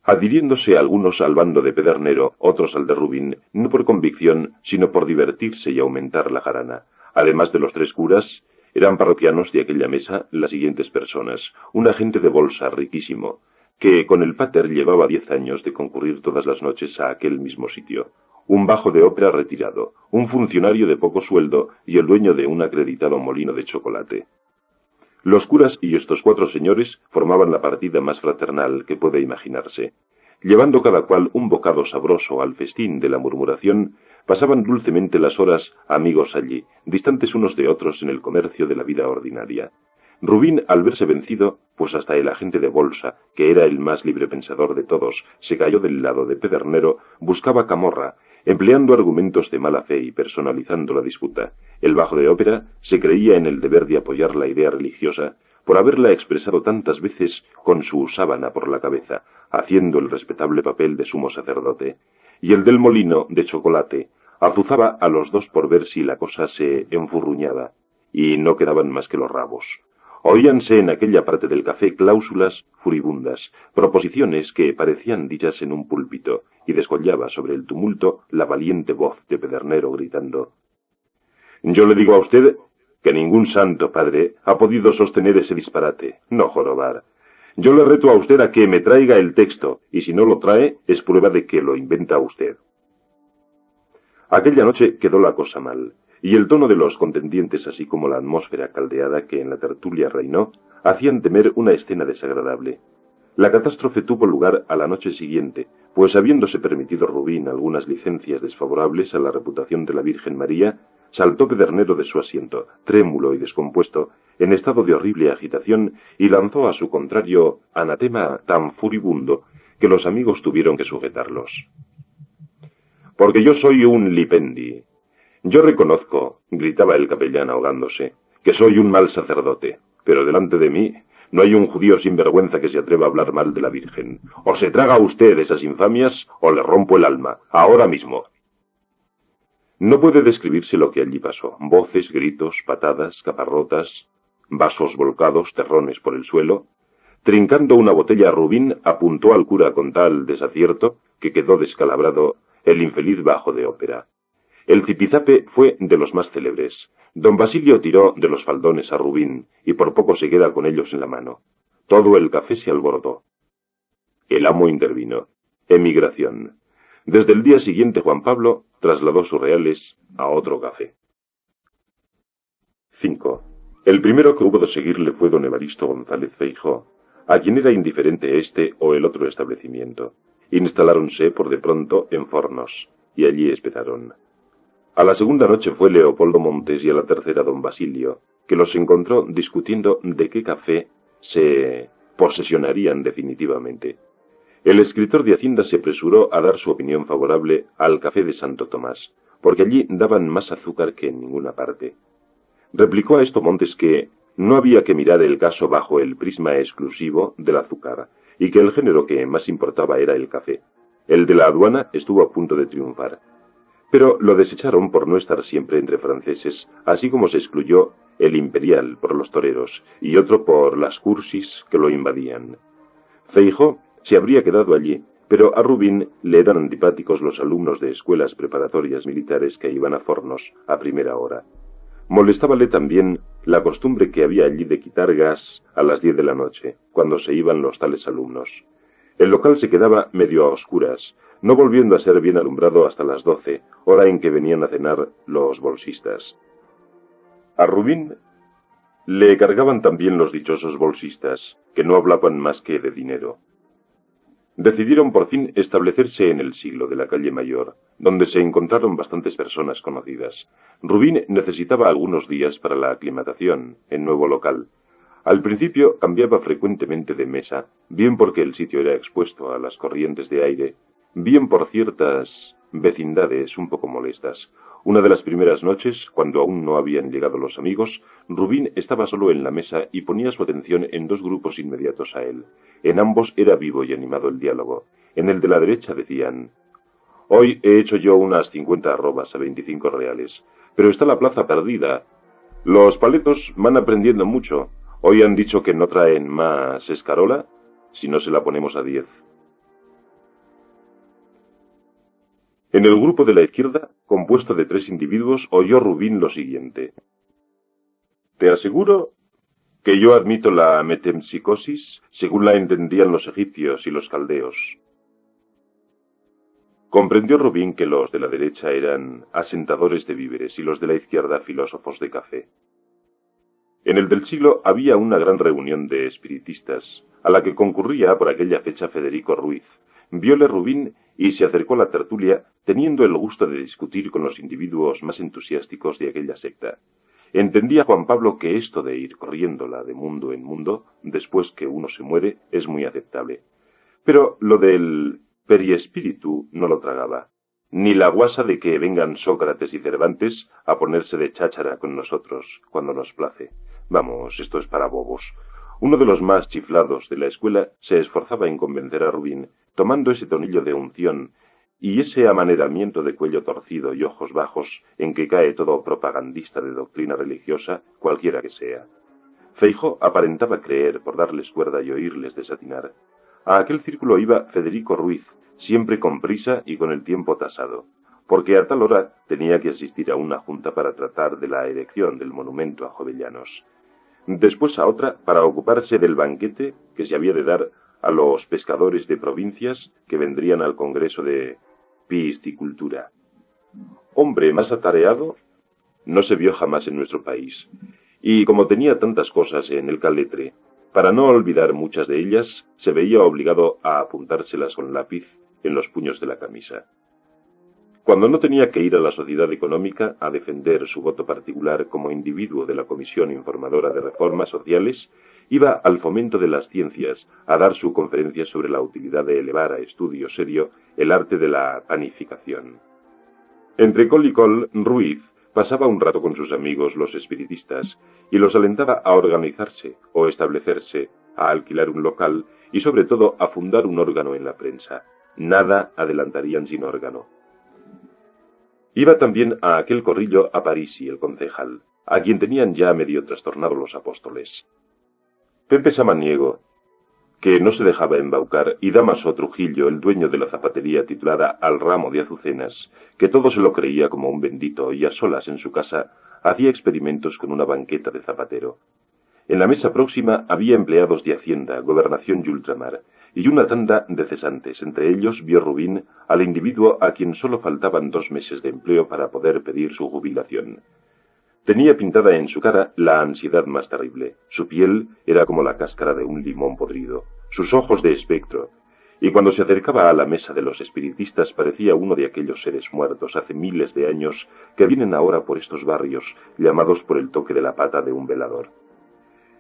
S1: adhiriéndose algunos al bando de Pedernero, otros al de Rubín, no por convicción, sino por divertirse y aumentar la jarana. Además de los 3 curas, eran parroquianos de aquella mesa las siguientes personas: un agente de bolsa riquísimo, que con el pater llevaba 10 años de concurrir todas las noches a aquel mismo sitio; un bajo de ópera retirado, un funcionario de poco sueldo y el dueño de un acreditado molino de chocolate. Los curas y estos 4 señores formaban la partida más fraternal que puede imaginarse. Llevando cada cual un bocado sabroso al festín de la murmuración, pasaban dulcemente las horas amigos allí, distantes unos de otros en el comercio de la vida ordinaria. Rubín, al verse vencido, pues hasta el agente de bolsa, que era el más librepensador de todos, se cayó del lado de Pedernero, buscaba camorra, empleando argumentos de mala fe y personalizando la disputa. El bajo de ópera se creía en el deber de apoyar la idea religiosa por haberla expresado tantas veces con su sábana por la cabeza, haciendo el respetable papel de sumo sacerdote, y el del molino de chocolate azuzaba a los 2 por ver si la cosa se enfurruñaba, y no quedaban más que los rabos. Oíanse en aquella parte del café cláusulas furibundas, proposiciones que parecían dichas en un púlpito, y descollaba sobre el tumulto la valiente voz de Pedernero gritando: «Yo le digo a usted que ningún santo padre ha podido sostener ese disparate, no jorobar. Yo le reto a usted a que me traiga el texto, y si no lo trae, es prueba de que lo inventa usted». Aquella noche quedó la cosa mal, y el tono de los contendientes, así como la atmósfera caldeada que en la tertulia reinó, hacían temer una escena desagradable. La catástrofe tuvo lugar a la noche siguiente, pues habiéndose permitido Rubín algunas licencias desfavorables a la reputación de la Virgen María, saltó Pedernero de su asiento, trémulo y descompuesto, en estado de horrible agitación, y lanzó a su contrario anatema tan furibundo que los amigos tuvieron que sujetarlos. «Porque yo soy un lipendi. Yo reconozco», gritaba el capellán ahogándose, «que soy un mal sacerdote, pero delante de mí no hay un judío sin vergüenza que se atreva a hablar mal de la Virgen. O se traga usted esas infamias o le rompo el alma, ahora mismo». No puede describirse lo que allí pasó. Voces, gritos, patadas, caparrotas, vasos volcados, terrones por el suelo. Trincando una botella, Rubín apuntó al cura con tal desacierto que quedó descalabrado el infeliz bajo de ópera. El zipizape fue de los más célebres. Don Basilio tiró de los faldones a Rubín y por poco se queda con ellos en la mano. Todo el café se alborotó. El amo intervino. Emigración. Desde el día siguiente Juan Pablo trasladó sus reales a otro café. 5. El primero que hubo de seguirle fue don Evaristo González Feijóo, a quien era indiferente este o el otro establecimiento. Instaláronse por de pronto en Fornos, y allí esperaron. A la segunda noche fue Leopoldo Montes y a la tercera don Basilio, que los encontró discutiendo de qué café se posesionarían definitivamente. El escritor de Hacienda se apresuró a dar su opinión favorable al café de Santo Tomás, porque allí daban más azúcar que en ninguna parte. Replicó a esto Montes que no había que mirar el caso bajo el prisma exclusivo del azúcar, y que el género que más importaba era el café. El de la aduana estuvo a punto de triunfar. Pero lo desecharon por no estar siempre entre franceses, así como se excluyó el imperial por los toreros, y otro por las cursis que lo invadían. Feijóo se habría quedado allí, pero a Rubín le eran antipáticos los alumnos de escuelas preparatorias militares que iban a Fornos a primera hora. Molestábale también la costumbre que había allí de quitar gas a las 10 de la noche, cuando se iban los tales alumnos. El local se quedaba medio a oscuras, no volviendo a ser bien alumbrado hasta las 12, hora en que venían a cenar los bolsistas. A Rubín le cargaban también los dichosos bolsistas, que no hablaban más que de dinero. Decidieron por fin establecerse en el Siglo de la calle Mayor, donde se encontraron bastantes personas conocidas. Rubín necesitaba algunos días para la aclimatación en nuevo local. Al principio cambiaba frecuentemente de mesa, bien porque el sitio era expuesto a las corrientes de aire, bien por ciertas vecindades un poco molestas. Una de las primeras noches, cuando aún no habían llegado los amigos, Rubín estaba solo en la mesa y ponía su atención en dos grupos inmediatos a él. En ambos era vivo y animado el diálogo. En el de la derecha decían: «Hoy he hecho yo unas 50 arrobas a 25 reales, pero está la plaza perdida. Los paletos van aprendiendo mucho. Hoy han dicho que no traen más escarola, si no se la ponemos a 10». En el grupo de la izquierda, compuesto de 3 individuos, oyó Rubín lo siguiente: «Te aseguro que yo admito la metempsicosis según la entendían los egipcios y los caldeos». Comprendió Rubín que los de la derecha eran asentadores de víveres y los de la izquierda filósofos de café. En el del Siglo había una gran reunión de espiritistas, a la que concurría por aquella fecha Federico Ruiz. Viole Rubín y se acercó a la tertulia, teniendo el gusto de discutir con los individuos más entusiásticos de aquella secta. Entendía Juan Pablo que esto de ir corriéndola de mundo en mundo, después que uno se muere, es muy aceptable. Pero lo del periespíritu no lo tragaba, ni la guasa de que vengan Sócrates y Cervantes a ponerse de cháchara con nosotros, cuando nos place. Vamos, esto es para bobos. Uno de los más chiflados de la escuela se esforzaba en convencer a Rubín, tomando ese tonillo de unción y ese amaneramiento de cuello torcido y ojos bajos en que cae todo propagandista de doctrina religiosa, cualquiera que sea. Feijóo aparentaba creer por darles cuerda y oírles desatinar. A aquel círculo iba Federico Ruiz, siempre con prisa y con el tiempo tasado, porque a tal hora tenía que asistir a una junta para tratar de la erección del monumento a Jovellanos. Después a otra para ocuparse del banquete que se había de dar a los pescadores de provincias que vendrían al Congreso de Piscicultura. Hombre más atareado no se vio jamás en nuestro país, y como tenía tantas cosas en el caletre, para no olvidar muchas de ellas, se veía obligado a apuntárselas con lápiz en los puños de la camisa. Cuando no tenía que ir a la Sociedad Económica a defender su voto particular como individuo de la Comisión Informadora de Reformas Sociales, iba al fomento de las ciencias, a dar su conferencia sobre la utilidad de elevar a estudio serio el arte de la panificación. Entre col y col, Ruiz pasaba un rato con sus amigos los espiritistas y los alentaba a organizarse o establecerse, a alquilar un local y sobre todo a fundar un órgano en la prensa. Nada adelantarían sin órgano. Iba también a aquel corrillo a Parisi, el concejal, a quien tenían ya medio trastornado los apóstoles. Pepe Samaniego, que no se dejaba embaucar, y Damaso Trujillo, el dueño de la zapatería titulada Al Ramo de Azucenas, que todo se lo creía como un bendito y a solas en su casa hacía experimentos con una banqueta de zapatero. En la mesa próxima había empleados de Hacienda, Gobernación y Ultramar, y una tanda de cesantes. Entre ellos vio Rubín al individuo a quien solo faltaban 2 meses de empleo para poder pedir su jubilación. Tenía pintada en su cara la ansiedad más terrible. Su piel era como la cáscara de un limón podrido, sus ojos de espectro, y cuando se acercaba a la mesa de los espiritistas parecía uno de aquellos seres muertos hace miles de años que vienen ahora por estos barrios, llamados por el toque de la pata de un velador.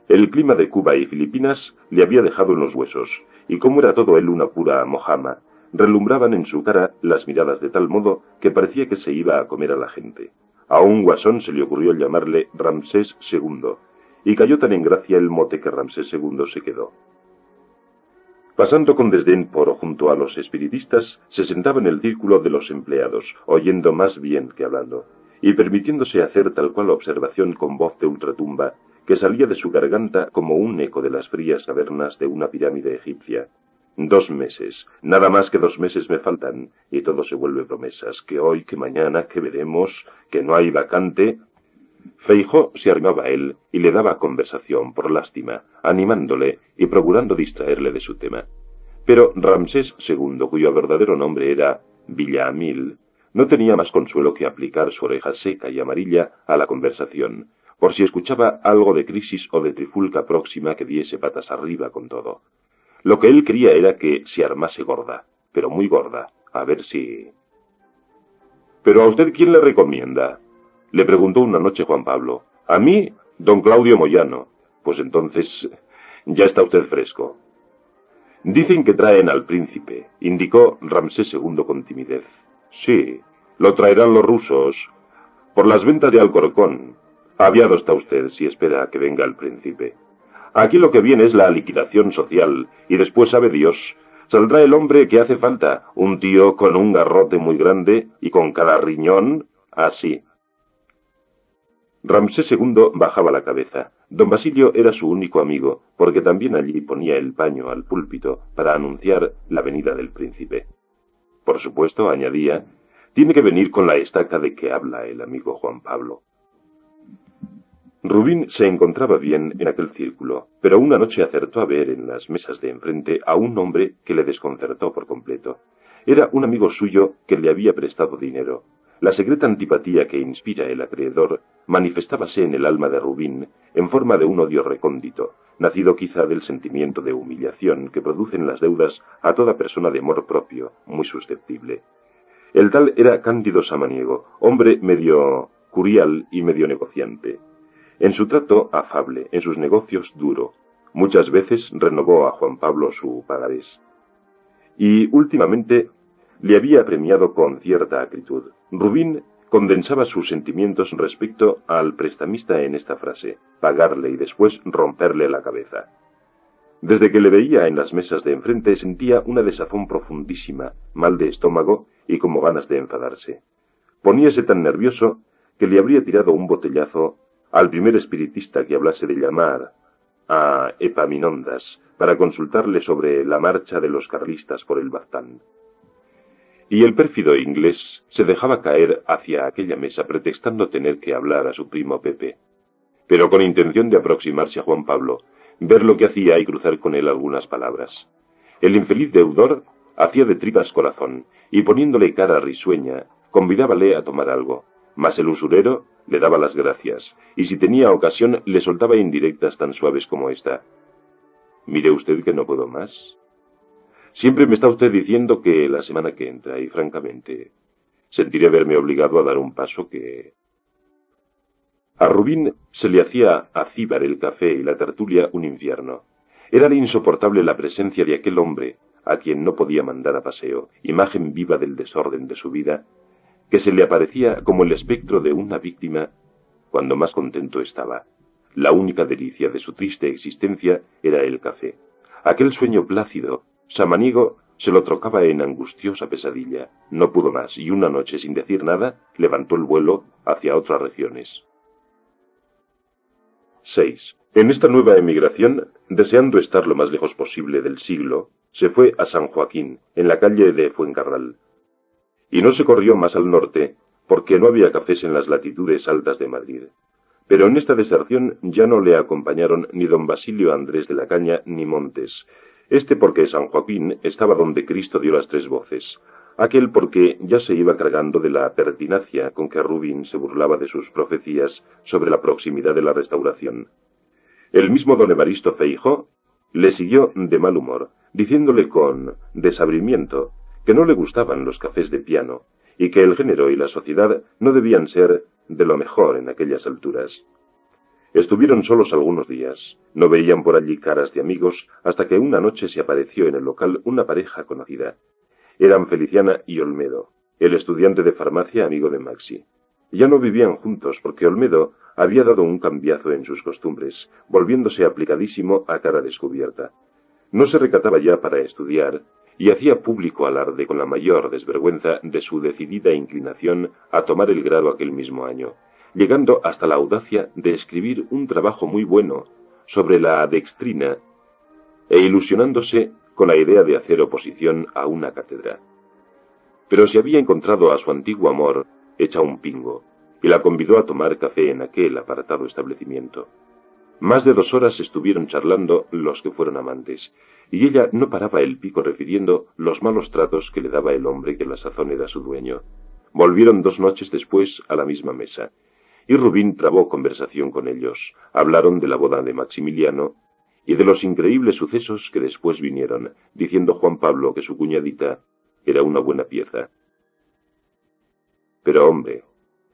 S1: El clima de Cuba y Filipinas le había dejado en los huesos, y como era todo él una pura mojama, relumbraban en su cara las miradas de tal modo que parecía que se iba a comer a la gente. A un guasón se le ocurrió llamarle Ramsés II, y cayó tan en gracia el mote que Ramsés II se quedó. Pasando con desdén por junto a los espiritistas, se sentaba en el círculo de los empleados, oyendo más bien que hablando, y permitiéndose hacer tal cual observación con voz de ultratumba, que salía de su garganta como un eco de las frías cavernas de una pirámide egipcia. 2 meses, nada más que 2 meses me faltan, y todo se vuelve promesas, que hoy, que mañana, que veremos, que no hay vacante. Feijóo se arrimaba a él y le daba conversación por lástima, animándole y procurando distraerle de su tema. Pero Ramsés II, cuyo verdadero nombre era Villamil, no tenía más consuelo que aplicar su oreja seca y amarilla a la conversación, por si escuchaba algo de crisis o de trifulca próxima que diese patas arriba con todo. Lo que él quería era que se armase gorda, pero muy gorda, a ver si... —¿Pero a usted quién le recomienda? —le preguntó una noche Juan Pablo. —A mí, don Claudio Moyano. Pues entonces, ya está usted fresco. —Dicen que traen al príncipe —indicó Ramsés II con timidez. —Sí, lo traerán los rusos, por las ventas de Alcorcón. Aviado está usted si espera a que venga el príncipe. Aquí lo que viene es la liquidación social, y después sabe Dios, saldrá el hombre que hace falta, un tío con un garrote muy grande y con cada riñón así. Ramsés II bajaba la cabeza. Don Basilio era su único amigo, porque también allí ponía el paño al púlpito para anunciar la venida del príncipe. Por supuesto, añadía, tiene que venir con la estaca de que habla el amigo Juan Pablo. Rubín se encontraba bien en aquel círculo, pero una noche acertó a ver en las mesas de enfrente a un hombre que le desconcertó por completo. Era un amigo suyo que le había prestado dinero. La secreta antipatía que inspira el acreedor manifestábase en el alma de Rubín en forma de un odio recóndito, nacido quizá del sentimiento de humillación que producen las deudas a toda persona de amor propio, muy susceptible. El tal era Cándido Samaniego, hombre medio curial y medio negociante. En su trato afable, en sus negocios duro. Muchas veces renovó a Juan Pablo su pagarés. Y últimamente le había premiado con cierta acritud. Rubín condensaba sus sentimientos respecto al prestamista en esta frase: pagarle y después romperle la cabeza. Desde que le veía en las mesas de enfrente sentía una desazón profundísima, mal de estómago y como ganas de enfadarse. Poníase tan nervioso que le habría tirado un botellazo al primer espiritista que hablase de llamar a Epaminondas para consultarle sobre la marcha de los carlistas por el Baztán. Y el pérfido inglés se dejaba caer hacia aquella mesa pretextando tener que hablar a su primo Pepe, pero con intención de aproximarse a Juan Pablo, ver lo que hacía y cruzar con él algunas palabras. El infeliz deudor hacía de tripas corazón y poniéndole cara risueña, convidábale a tomar algo, mas el usurero le daba las gracias, y si tenía ocasión le soltaba indirectas tan suaves como esta: mire usted que no puedo más. Siempre me está usted diciendo que la semana que entra, y francamente, sentiré verme obligado a dar un paso que... A Rubín se le hacía acíbar el café y la tertulia un infierno. Era insoportable la presencia de aquel hombre, a quien no podía mandar a paseo, imagen viva del desorden de su vida, que se le aparecía como el espectro de una víctima cuando más contento estaba. La única delicia de su triste existencia era el café. Aquel sueño plácido, samaniego, se lo trocaba en angustiosa pesadilla. No pudo más, y una noche, sin decir nada, levantó el vuelo hacia otras regiones. 6. En esta nueva emigración, deseando estar lo más lejos posible del siglo, se fue a San Joaquín, en la calle de Fuencarral. Y no se corrió más al norte, porque no había cafés en las latitudes altas de Madrid. Pero en esta deserción ya no le acompañaron ni don Basilio Andrés de la Caña ni Montes, este porque San Joaquín estaba donde Cristo dio las tres voces, aquel porque ya se iba cargando de la pertinacia con que Rubín se burlaba de sus profecías sobre la proximidad de la restauración. El mismo don Evaristo Feijó le siguió de mal humor, diciéndole con desabrimiento que no le gustaban los cafés de piano, y que el género y la sociedad no debían ser de lo mejor en aquellas alturas. Estuvieron solos algunos días, no veían por allí caras de amigos, hasta que una noche se apareció en el local una pareja conocida. Eran Feliciana y Olmedo, el estudiante de farmacia amigo de Maxi. Ya no vivían juntos porque Olmedo había dado un cambiazo en sus costumbres, volviéndose aplicadísimo a cara descubierta. No se recataba ya para estudiar, y hacía público alarde con la mayor desvergüenza de su decidida inclinación a tomar el grado aquel mismo año, llegando hasta la audacia de escribir un trabajo muy bueno sobre la dextrina e ilusionándose con la idea de hacer oposición a una cátedra. Pero se había encontrado a su antiguo amor hecha un pingo, y la convidó a tomar café en aquel apartado establecimiento. Más de 2 horas estuvieron charlando los que fueron amantes, y ella no paraba el pico refiriendo los malos tratos que le daba el hombre que a la sazón era su dueño. Volvieron 2 noches después a la misma mesa, y Rubín trabó conversación con ellos. Hablaron de la boda de Maximiliano y de los increíbles sucesos que después vinieron, diciendo Juan Pablo que su cuñadita era una buena pieza. Pero hombre,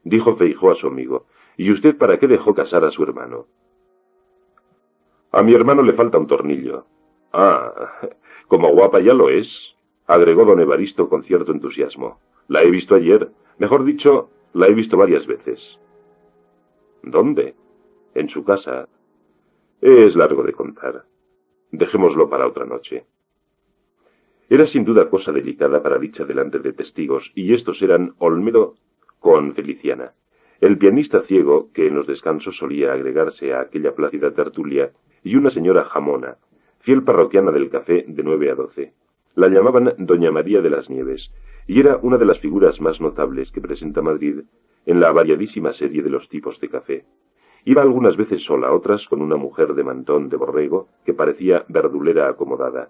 S1: dijo Feijó a su amigo, ¿y usted para qué dejó casar a su hermano? A mi hermano le falta un tornillo. Ah, como guapa ya lo es, agregó don Evaristo con cierto entusiasmo. La he visto ayer, mejor dicho, la he visto varias veces. ¿Dónde? En su casa. Es largo de contar. Dejémoslo para otra noche. Era sin duda cosa delicada para dicha delante de testigos, y estos eran Olmedo con Feliciana, el pianista ciego que en los descansos solía agregarse a aquella plácida tertulia, y una señora jamona, fiel parroquiana del café de 9 a 12. La llamaban doña María de las Nieves, y era una de las figuras más notables que presenta Madrid en la variadísima serie de los tipos de café. Iba algunas veces sola, otras con una mujer de mantón de borrego que parecía verdulera acomodada.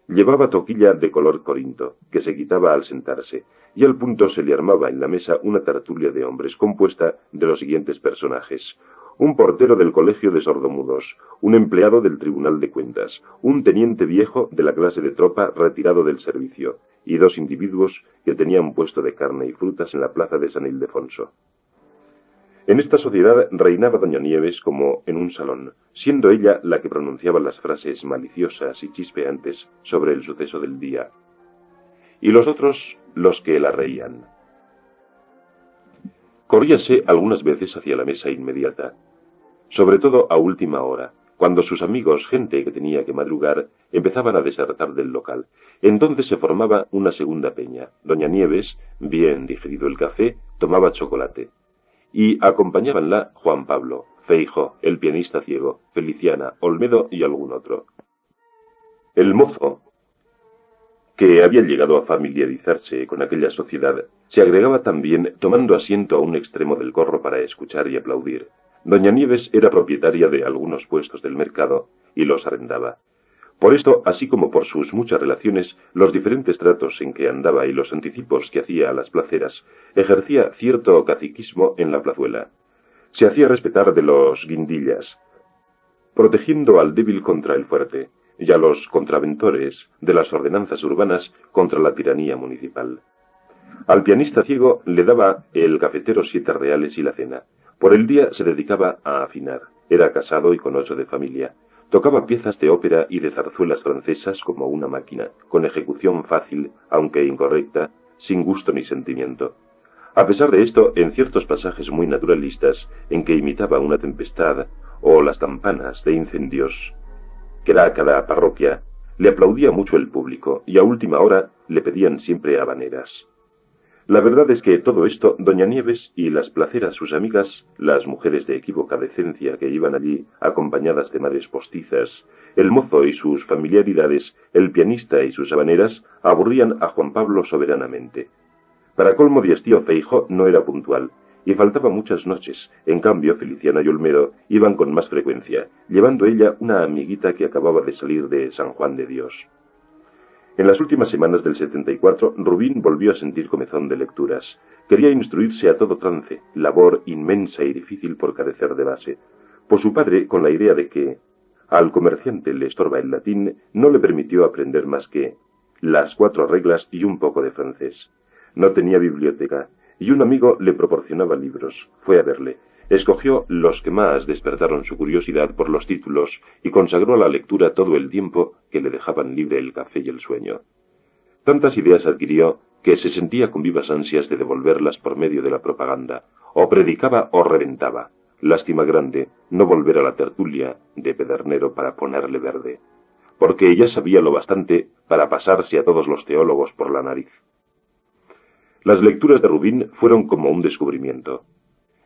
S1: Llevaba toquilla de color corinto, que se quitaba al sentarse, y al punto se le armaba en la mesa una tertulia de hombres compuesta de los siguientes personajes: un portero del colegio de sordomudos, un empleado del Tribunal de Cuentas, un teniente viejo de la clase de tropa retirado del servicio, y 2 individuos que tenían puesto de carne y frutas en la plaza de San Ildefonso. En esta sociedad reinaba doña Nieves como en un salón, siendo ella la que pronunciaba las frases maliciosas y chispeantes sobre el suceso del día, y los otros los que la reían. Corríase algunas veces hacia la mesa inmediata, sobre todo a última hora, cuando sus amigos, gente que tenía que madrugar, empezaban a desertar del local. Entonces se formaba una segunda peña. Doña Nieves, bien digerido el café, tomaba chocolate, y acompañábanla Juan Pablo, Feijó, el pianista ciego, Feliciana, Olmedo y algún otro. El mozo, que había llegado a familiarizarse con aquella sociedad, se agregaba también tomando asiento a un extremo del corro para escuchar y aplaudir. Doña Nieves era propietaria de algunos puestos del mercado y los arrendaba. Por esto, así como por sus muchas relaciones, los diferentes tratos en que andaba y los anticipos que hacía a las placeras, ejercía cierto caciquismo en la plazuela. Se hacía respetar de los guindillas, protegiendo al débil contra el fuerte, y a los contraventores de las ordenanzas urbanas contra la tiranía municipal. Al pianista ciego le daba el cafetero 7 reales y la cena.
S2: Por el día se dedicaba a afinar. Era casado y con 8 de familia. Tocaba piezas de ópera y de zarzuelas francesas como una máquina, con ejecución fácil, aunque incorrecta, sin gusto ni sentimiento. A pesar de esto, en ciertos pasajes muy naturalistas, en que imitaba una tempestad, o las campanas de incendios que da cada parroquia, le aplaudía mucho el público, y a última hora le pedían siempre habaneras. La verdad es que todo esto, doña Nieves y las placeras sus amigas, las mujeres de equívoca decencia que iban allí acompañadas de madres postizas, el mozo y sus familiaridades, el pianista y sus habaneras, aburrían a Juan Pablo soberanamente. Para colmo de hastío, Feijóo no era puntual, y faltaba muchas noches. En cambio, Feliciana y Olmedo iban con más frecuencia, llevando ella una amiguita que acababa de salir de San Juan de Dios. En las últimas semanas del 74, Rubín volvió a sentir comezón de lecturas. Quería instruirse a todo trance, labor inmensa y difícil por carecer de base. Por su padre, con la idea de que al comerciante le estorba el latín, no le permitió aprender más que las 4 reglas y un poco de francés. No tenía biblioteca, y un amigo le proporcionaba libros. Fue a verle. Escogió los que más despertaron su curiosidad por los títulos y consagró a la lectura todo el tiempo que le dejaban libre el café y el sueño. Tantas ideas adquirió que se sentía con vivas ansias de devolverlas por medio de la propaganda. O predicaba o reventaba. Lástima grande no volver a la tertulia de Pedernero para ponerle verde, porque ya sabía lo bastante para pasarse a todos los teólogos por la nariz. Las lecturas de Rubín fueron como un descubrimiento.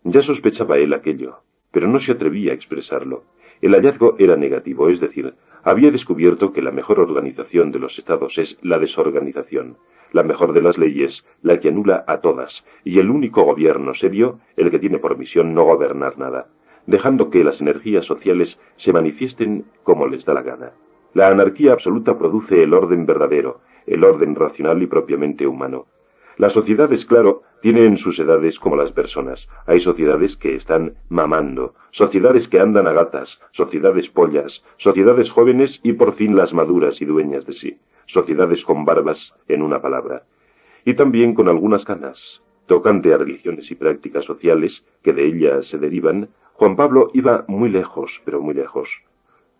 S2: Ya sospechaba él aquello, pero no se atrevía a expresarlo. El hallazgo era negativo, es decir, había descubierto que la mejor organización de los estados es la desorganización, la mejor de las leyes, la que anula a todas, y el único gobierno serio, el que tiene por misión no gobernar nada, dejando que las energías sociales se manifiesten como les da la gana. La anarquía absoluta produce el orden verdadero, el orden racional y propiamente humano. Las sociedades, claro, tienen sus edades como las personas. Hay sociedades que están mamando, sociedades que andan a gatas, sociedades pollas, sociedades jóvenes y por fin las maduras y dueñas de sí. Sociedades con barbas, en una palabra. Y también con algunas canas. Tocante a religiones y prácticas sociales, que de ellas se derivan, Juan Pablo iba muy lejos, pero muy lejos.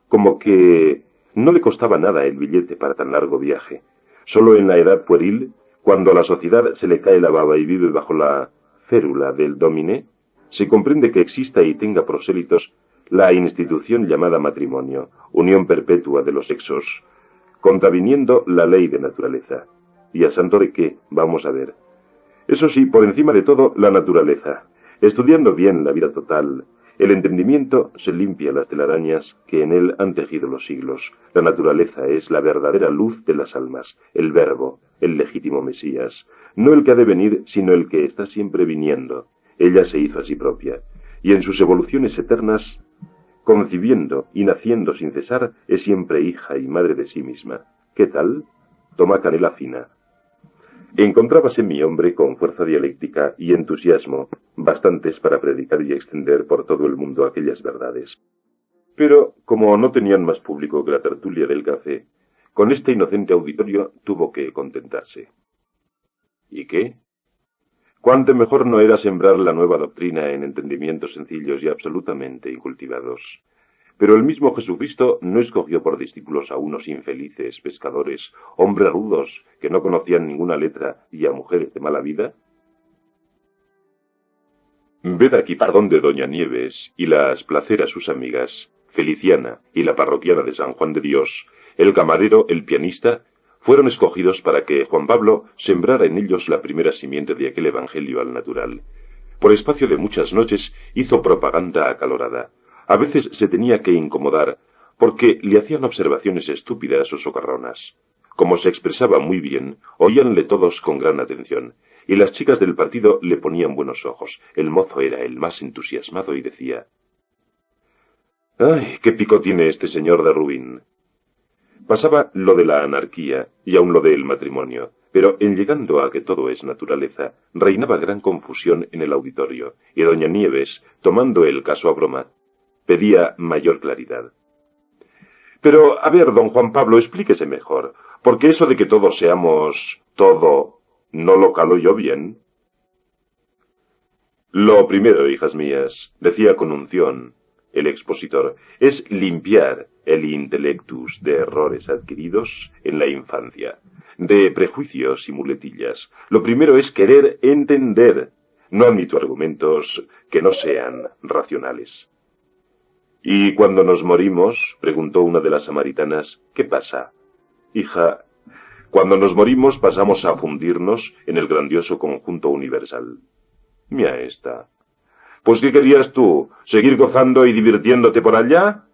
S2: Como que no le costaba nada el billete para tan largo viaje. Solo en la edad pueril, cuando a la sociedad se le cae la baba y vive bajo la férula del dominé, se comprende que exista y tenga prosélitos la institución llamada matrimonio, unión perpetua de los sexos, contraviniendo la ley de naturaleza. ¿Y a santo de qué? Vamos a ver. Eso sí, por encima de todo, la naturaleza. Estudiando bien la vida total, el entendimiento se limpia las telarañas que en él han tejido los siglos. La naturaleza es la verdadera luz de las almas, el verbo, el legítimo Mesías, no el que ha de venir, sino el que está siempre viniendo. Ella se hizo a sí propia, y en sus evoluciones eternas, concibiendo y naciendo sin cesar, es siempre hija y madre de sí misma. ¿Qué tal? Toma canela fina. Encontrábase mi hombre con fuerza dialéctica y entusiasmo, bastantes para predicar y extender por todo el mundo aquellas verdades. Pero, como no tenían más público que la tertulia del café, con este inocente auditorio tuvo que contentarse. ¿Y qué? ¿Cuánto mejor no era sembrar la nueva doctrina en entendimientos sencillos y absolutamente incultivados? Pero el mismo Jesucristo no escogió por discípulos a unos infelices pescadores, hombres rudos que no conocían ninguna letra y a mujeres de mala vida. Ved aquí por donde doña Nieves y las placeras sus amigas, Feliciana y la parroquiana de San Juan de Dios, el camarero, el pianista, fueron escogidos para que Juan Pablo sembrara en ellos la primera simiente de aquel evangelio al natural. Por espacio de muchas noches hizo propaganda acalorada. A veces se tenía que incomodar, porque le hacían observaciones estúpidas o socarronas. Como se expresaba muy bien, oíanle todos con gran atención, y las chicas del partido le ponían buenos ojos. El mozo era el más entusiasmado y decía: «¡Ay, qué pico tiene este señor de Rubín!». Pasaba lo de la anarquía y aun lo del matrimonio, pero en llegando a que todo es naturaleza, reinaba gran confusión en el auditorio, y doña Nieves, tomando el caso a broma, pedía mayor claridad. «Pero, a ver, don Juan Pablo, explíquese mejor, porque eso de que todos seamos todo, ¿no lo calo yo bien?». Lo primero, hijas mías, decía con unción el expositor, es limpiar el intellectus de errores adquiridos en la infancia, de prejuicios y muletillas. Lo primero es querer entender. No admito argumentos que no sean racionales. ¿Y cuando nos morimos? Preguntó una de las samaritanas. ¿Qué pasa? Hija, cuando nos morimos pasamos a fundirnos en el grandioso conjunto universal. Mira esta. Pues ¿qué querías tú? ¿Seguir gozando y divirtiéndote por allá?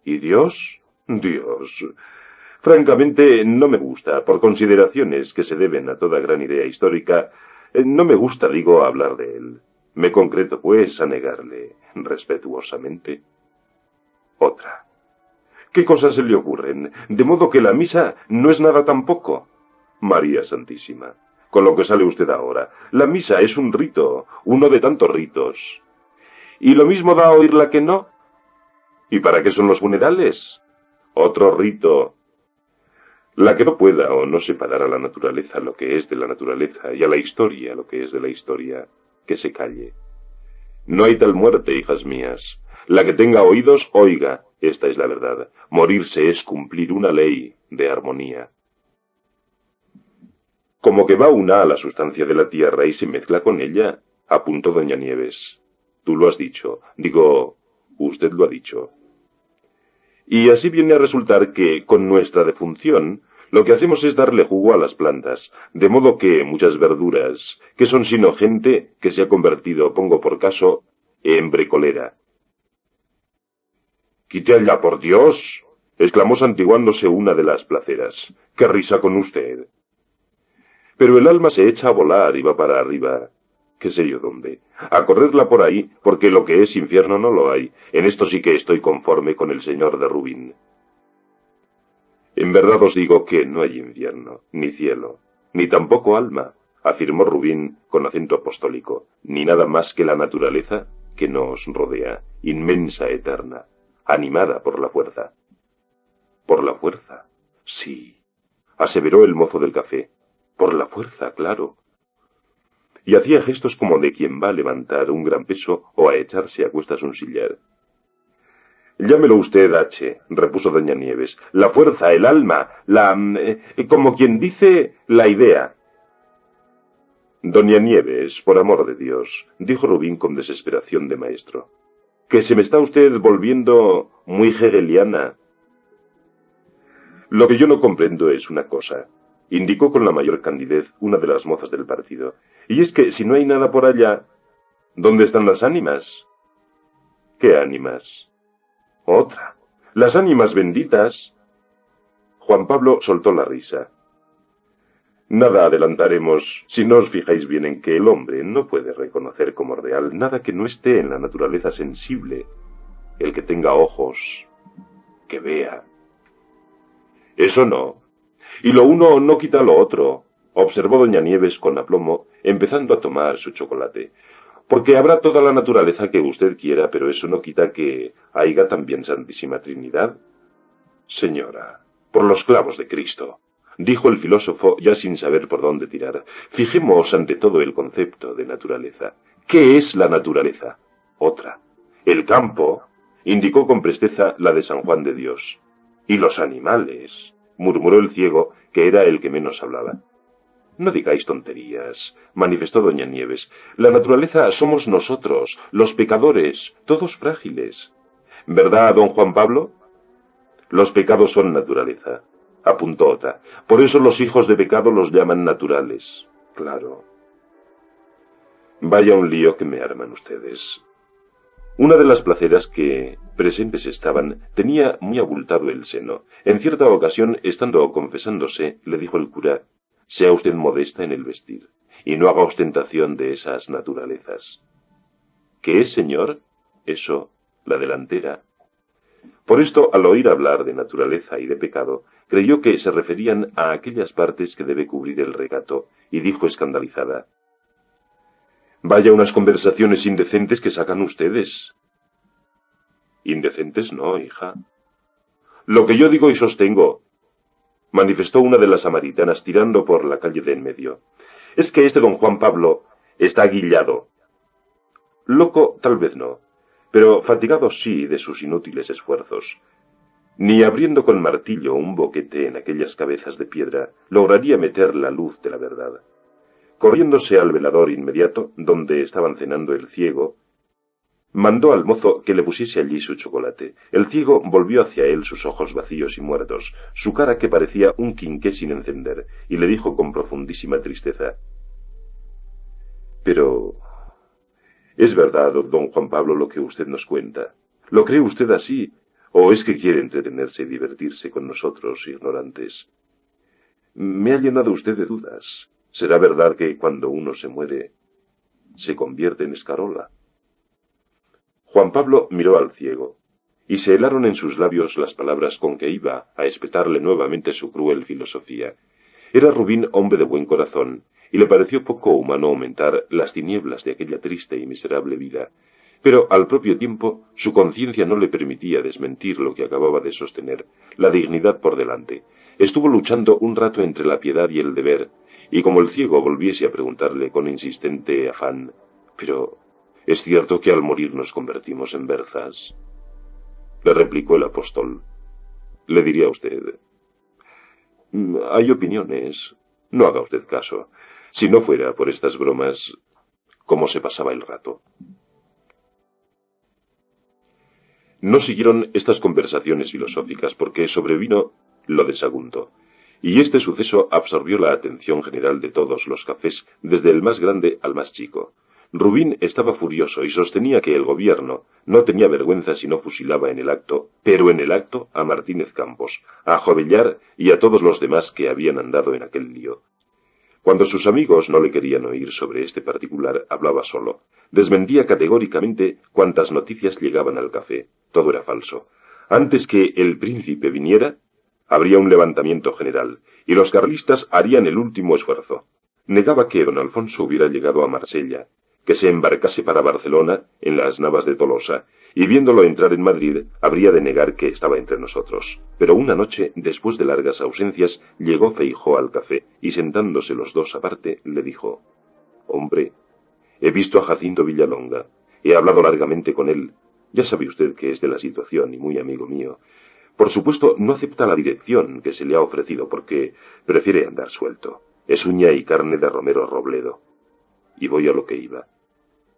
S2: ¿Y Dios? Dios. Francamente, no me gusta, por consideraciones que se deben a toda gran idea histórica, no me gusta, digo, hablar de él. Me concreto, pues, a negarle respetuosamente. Otra. ¿Qué cosas se le ocurren? De modo que la misa no es nada tampoco. María Santísima, con lo que sale usted ahora, la misa es un rito, uno de tantos ritos. ¿Y lo mismo da a oírla que no? ¿Y para qué son los funerales? Otro rito. La que no pueda o no separar a la naturaleza lo que es de la naturaleza y a la historia lo que es de la historia, que se calle. No hay tal muerte, hijas mías. La que tenga oídos, oiga. Esta es la verdad. Morirse es cumplir una ley de armonía. Como que va una a la sustancia de la tierra y se mezcla con ella, apuntó doña Nieves. Tú lo has dicho. Digo, usted lo ha dicho. Y así viene a resultar que, con nuestra defunción, lo que hacemos es darle jugo a las plantas, de modo que muchas verduras, que son sino gente que se ha convertido, pongo por caso, en bricolera. —¡Quite allá, por Dios! —exclamó santiguándose una de las placeras. —¡Qué risa con usted! Pero el alma se echa a volar y va para arriba. ¿Qué sé yo dónde? A correrla por ahí, porque lo que es infierno no lo hay. En esto sí que estoy conforme con el señor de Rubín. En verdad os digo que no hay infierno, ni cielo, ni tampoco alma, afirmó Rubín con acento apostólico, ni nada más que la naturaleza que nos rodea, inmensa, eterna, animada por la fuerza. ¿Por la fuerza? Sí, aseveró el mozo del café. Por la fuerza, claro. Y hacía gestos como de quien va a levantar un gran peso o a echarse a cuestas un sillar. Llámelo usted, H., repuso doña Nieves, la fuerza, el alma, como quien dice, la idea. Doña Nieves, por amor de Dios, dijo Rubín con desesperación de maestro, que se me está usted volviendo muy hegeliana. Lo que yo no comprendo es una cosa, indicó con la mayor candidez una de las mozas del partido, y es que si no hay nada por allá, ¿dónde están las ánimas? ¿Qué ánimas? Otra. Las ánimas benditas. Juan Pablo soltó la risa. Nada adelantaremos si no os fijáis bien en que el hombre no puede reconocer como real nada que no esté en la naturaleza sensible. El que tenga ojos, que vea. Eso no. Y lo uno no quita lo otro, observó doña Nieves con aplomo, empezando a tomar su chocolate. Porque habrá toda la naturaleza que usted quiera, pero eso no quita que haiga también Santísima Trinidad. Señora, por los clavos de Cristo, dijo el filósofo ya sin saber por dónde tirar, fijemos ante todo el concepto de naturaleza. ¿Qué es la naturaleza? Otra. El campo, indicó con presteza la de San Juan de Dios. Y los animales, murmuró el ciego, que era el que menos hablaba. No digáis tonterías, manifestó doña Nieves. La naturaleza somos nosotros, los pecadores, todos frágiles. ¿Verdad, don Juan Pablo? Los pecados son naturaleza, apuntó otra. Por eso los hijos de pecado los llaman naturales. Claro. Vaya un lío que me arman ustedes. Una de las placeras que presentes estaban tenía muy abultado el seno. En cierta ocasión, estando confesándose, le dijo el cura: sea usted modesta en el vestir, y no haga ostentación de esas naturalezas. ¿Qué es, señor? Eso, la delantera. Por esto, al oír hablar de naturaleza y de pecado, creyó que se referían a aquellas partes que debe cubrir el regato, y dijo escandalizada: vaya unas conversaciones indecentes que sacan ustedes. Indecentes no, hija. Lo que yo digo y sostengo, manifestó una de las samaritanas tirando por la calle de en medio, es que este don Juan Pablo está guillado. Loco tal vez no, pero fatigado sí de sus inútiles esfuerzos. Ni abriendo con martillo un boquete en aquellas cabezas de piedra lograría meter la luz de la verdad. Corriéndose al velador inmediato, donde estaban cenando el ciego, mandó al mozo que le pusiese allí su chocolate. El ciego volvió hacia él sus ojos vacíos y muertos, su cara que parecía un quinqué sin encender, y le dijo con profundísima tristeza: «Pero... ¿es verdad, don Juan Pablo, lo que usted nos cuenta? ¿Lo cree usted así, o es que quiere entretenerse y divertirse con nosotros, ignorantes? Me ha llenado usted de dudas. ¿Será verdad que cuando uno se muere, se convierte en escarola?» Juan Pablo miró al ciego, y se helaron en sus labios las palabras con que iba a espetarle nuevamente su cruel filosofía. Era Rubín hombre de buen corazón, y le pareció poco humano aumentar las tinieblas de aquella triste y miserable vida, pero al propio tiempo su conciencia no le permitía desmentir lo que acababa de sostener, la dignidad por delante. Estuvo luchando un rato entre la piedad y el deber, y como el ciego volviese a preguntarle con insistente afán: «¿Pero es cierto que al morir nos convertimos en berzas?», le replicó el apóstol: «Le diría a usted, hay opiniones, no haga usted caso. Si no fuera por estas bromas, ¿cómo se pasaba el rato?». No siguieron estas conversaciones filosóficas porque sobrevino lo de Sagunto, y este suceso absorbió la atención general de todos los cafés, desde el más grande al más chico. Rubín estaba furioso y sostenía que el gobierno no tenía vergüenza si no fusilaba en el acto, pero en el acto, a Martínez Campos, a Jovellar y a todos los demás que habían andado en aquel lío. Cuando sus amigos no le querían oír sobre este particular, hablaba solo. Desmentía categóricamente cuantas noticias llegaban al café. Todo era falso. Antes que el príncipe viniera, habría un levantamiento general, y los carlistas harían el último esfuerzo. Negaba que don Alfonso hubiera llegado a Marsella, que se embarcase para Barcelona en las navas de Tolosa, y viéndolo entrar en Madrid, habría de negar que estaba entre nosotros. Pero una noche, después de largas ausencias, llegó Feijóo al café, y sentándose los dos aparte, le dijo: «Hombre, he visto a Jacinto Villalonga, he hablado largamente con él. Ya sabe usted que es de la situación y muy amigo mío. Por supuesto, no acepta la dirección que se le ha ofrecido porque prefiere andar suelto. Es uña y carne de Romero Robledo. Y voy a lo que iba.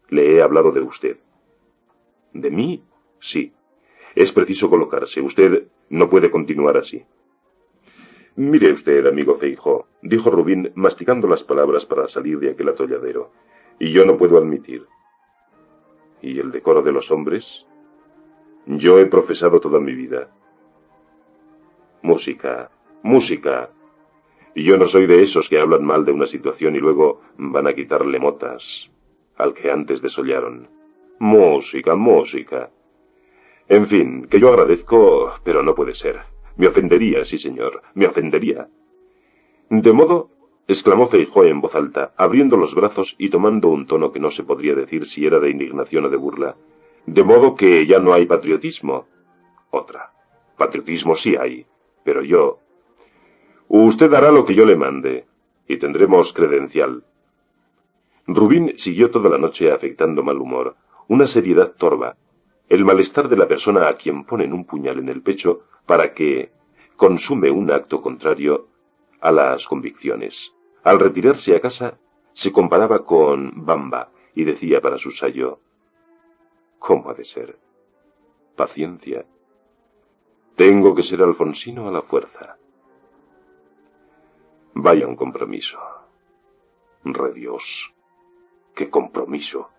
S2: Le he hablado de usted». «¿De mí?». «Sí. Es preciso colocarse. Usted no puede continuar así». «Mire usted, amigo Feijóo», dijo Rubín, masticando las palabras para salir de aquel atolladero, «y yo no puedo admitir». «¿Y el decoro de los hombres?». «Yo he profesado toda mi vida». «Música, música. Y yo no soy de esos que hablan mal de una situación y luego van a quitarle motas al que antes desollaron. Música, música. En fin, que yo agradezco, pero no puede ser. Me ofendería, sí señor, me ofendería». «¿De modo?», exclamó Feijóo en voz alta, abriendo los brazos y tomando un tono que no se podría decir si era de indignación o de burla. «¿De modo que ya no hay patriotismo?». Otra: «Patriotismo sí hay, pero yo...». «Usted hará lo que yo le mande, y tendremos credencial». Rubín siguió toda la noche afectando mal humor, una seriedad torva, el malestar de la persona a quien ponen un puñal en el pecho para que consume un acto contrario a las convicciones. Al retirarse a casa, se comparaba con Bamba y decía para su sayo: «¿Cómo ha de ser? Paciencia. Tengo que ser alfonsino a la fuerza». Vaya un compromiso. Redios, qué compromiso.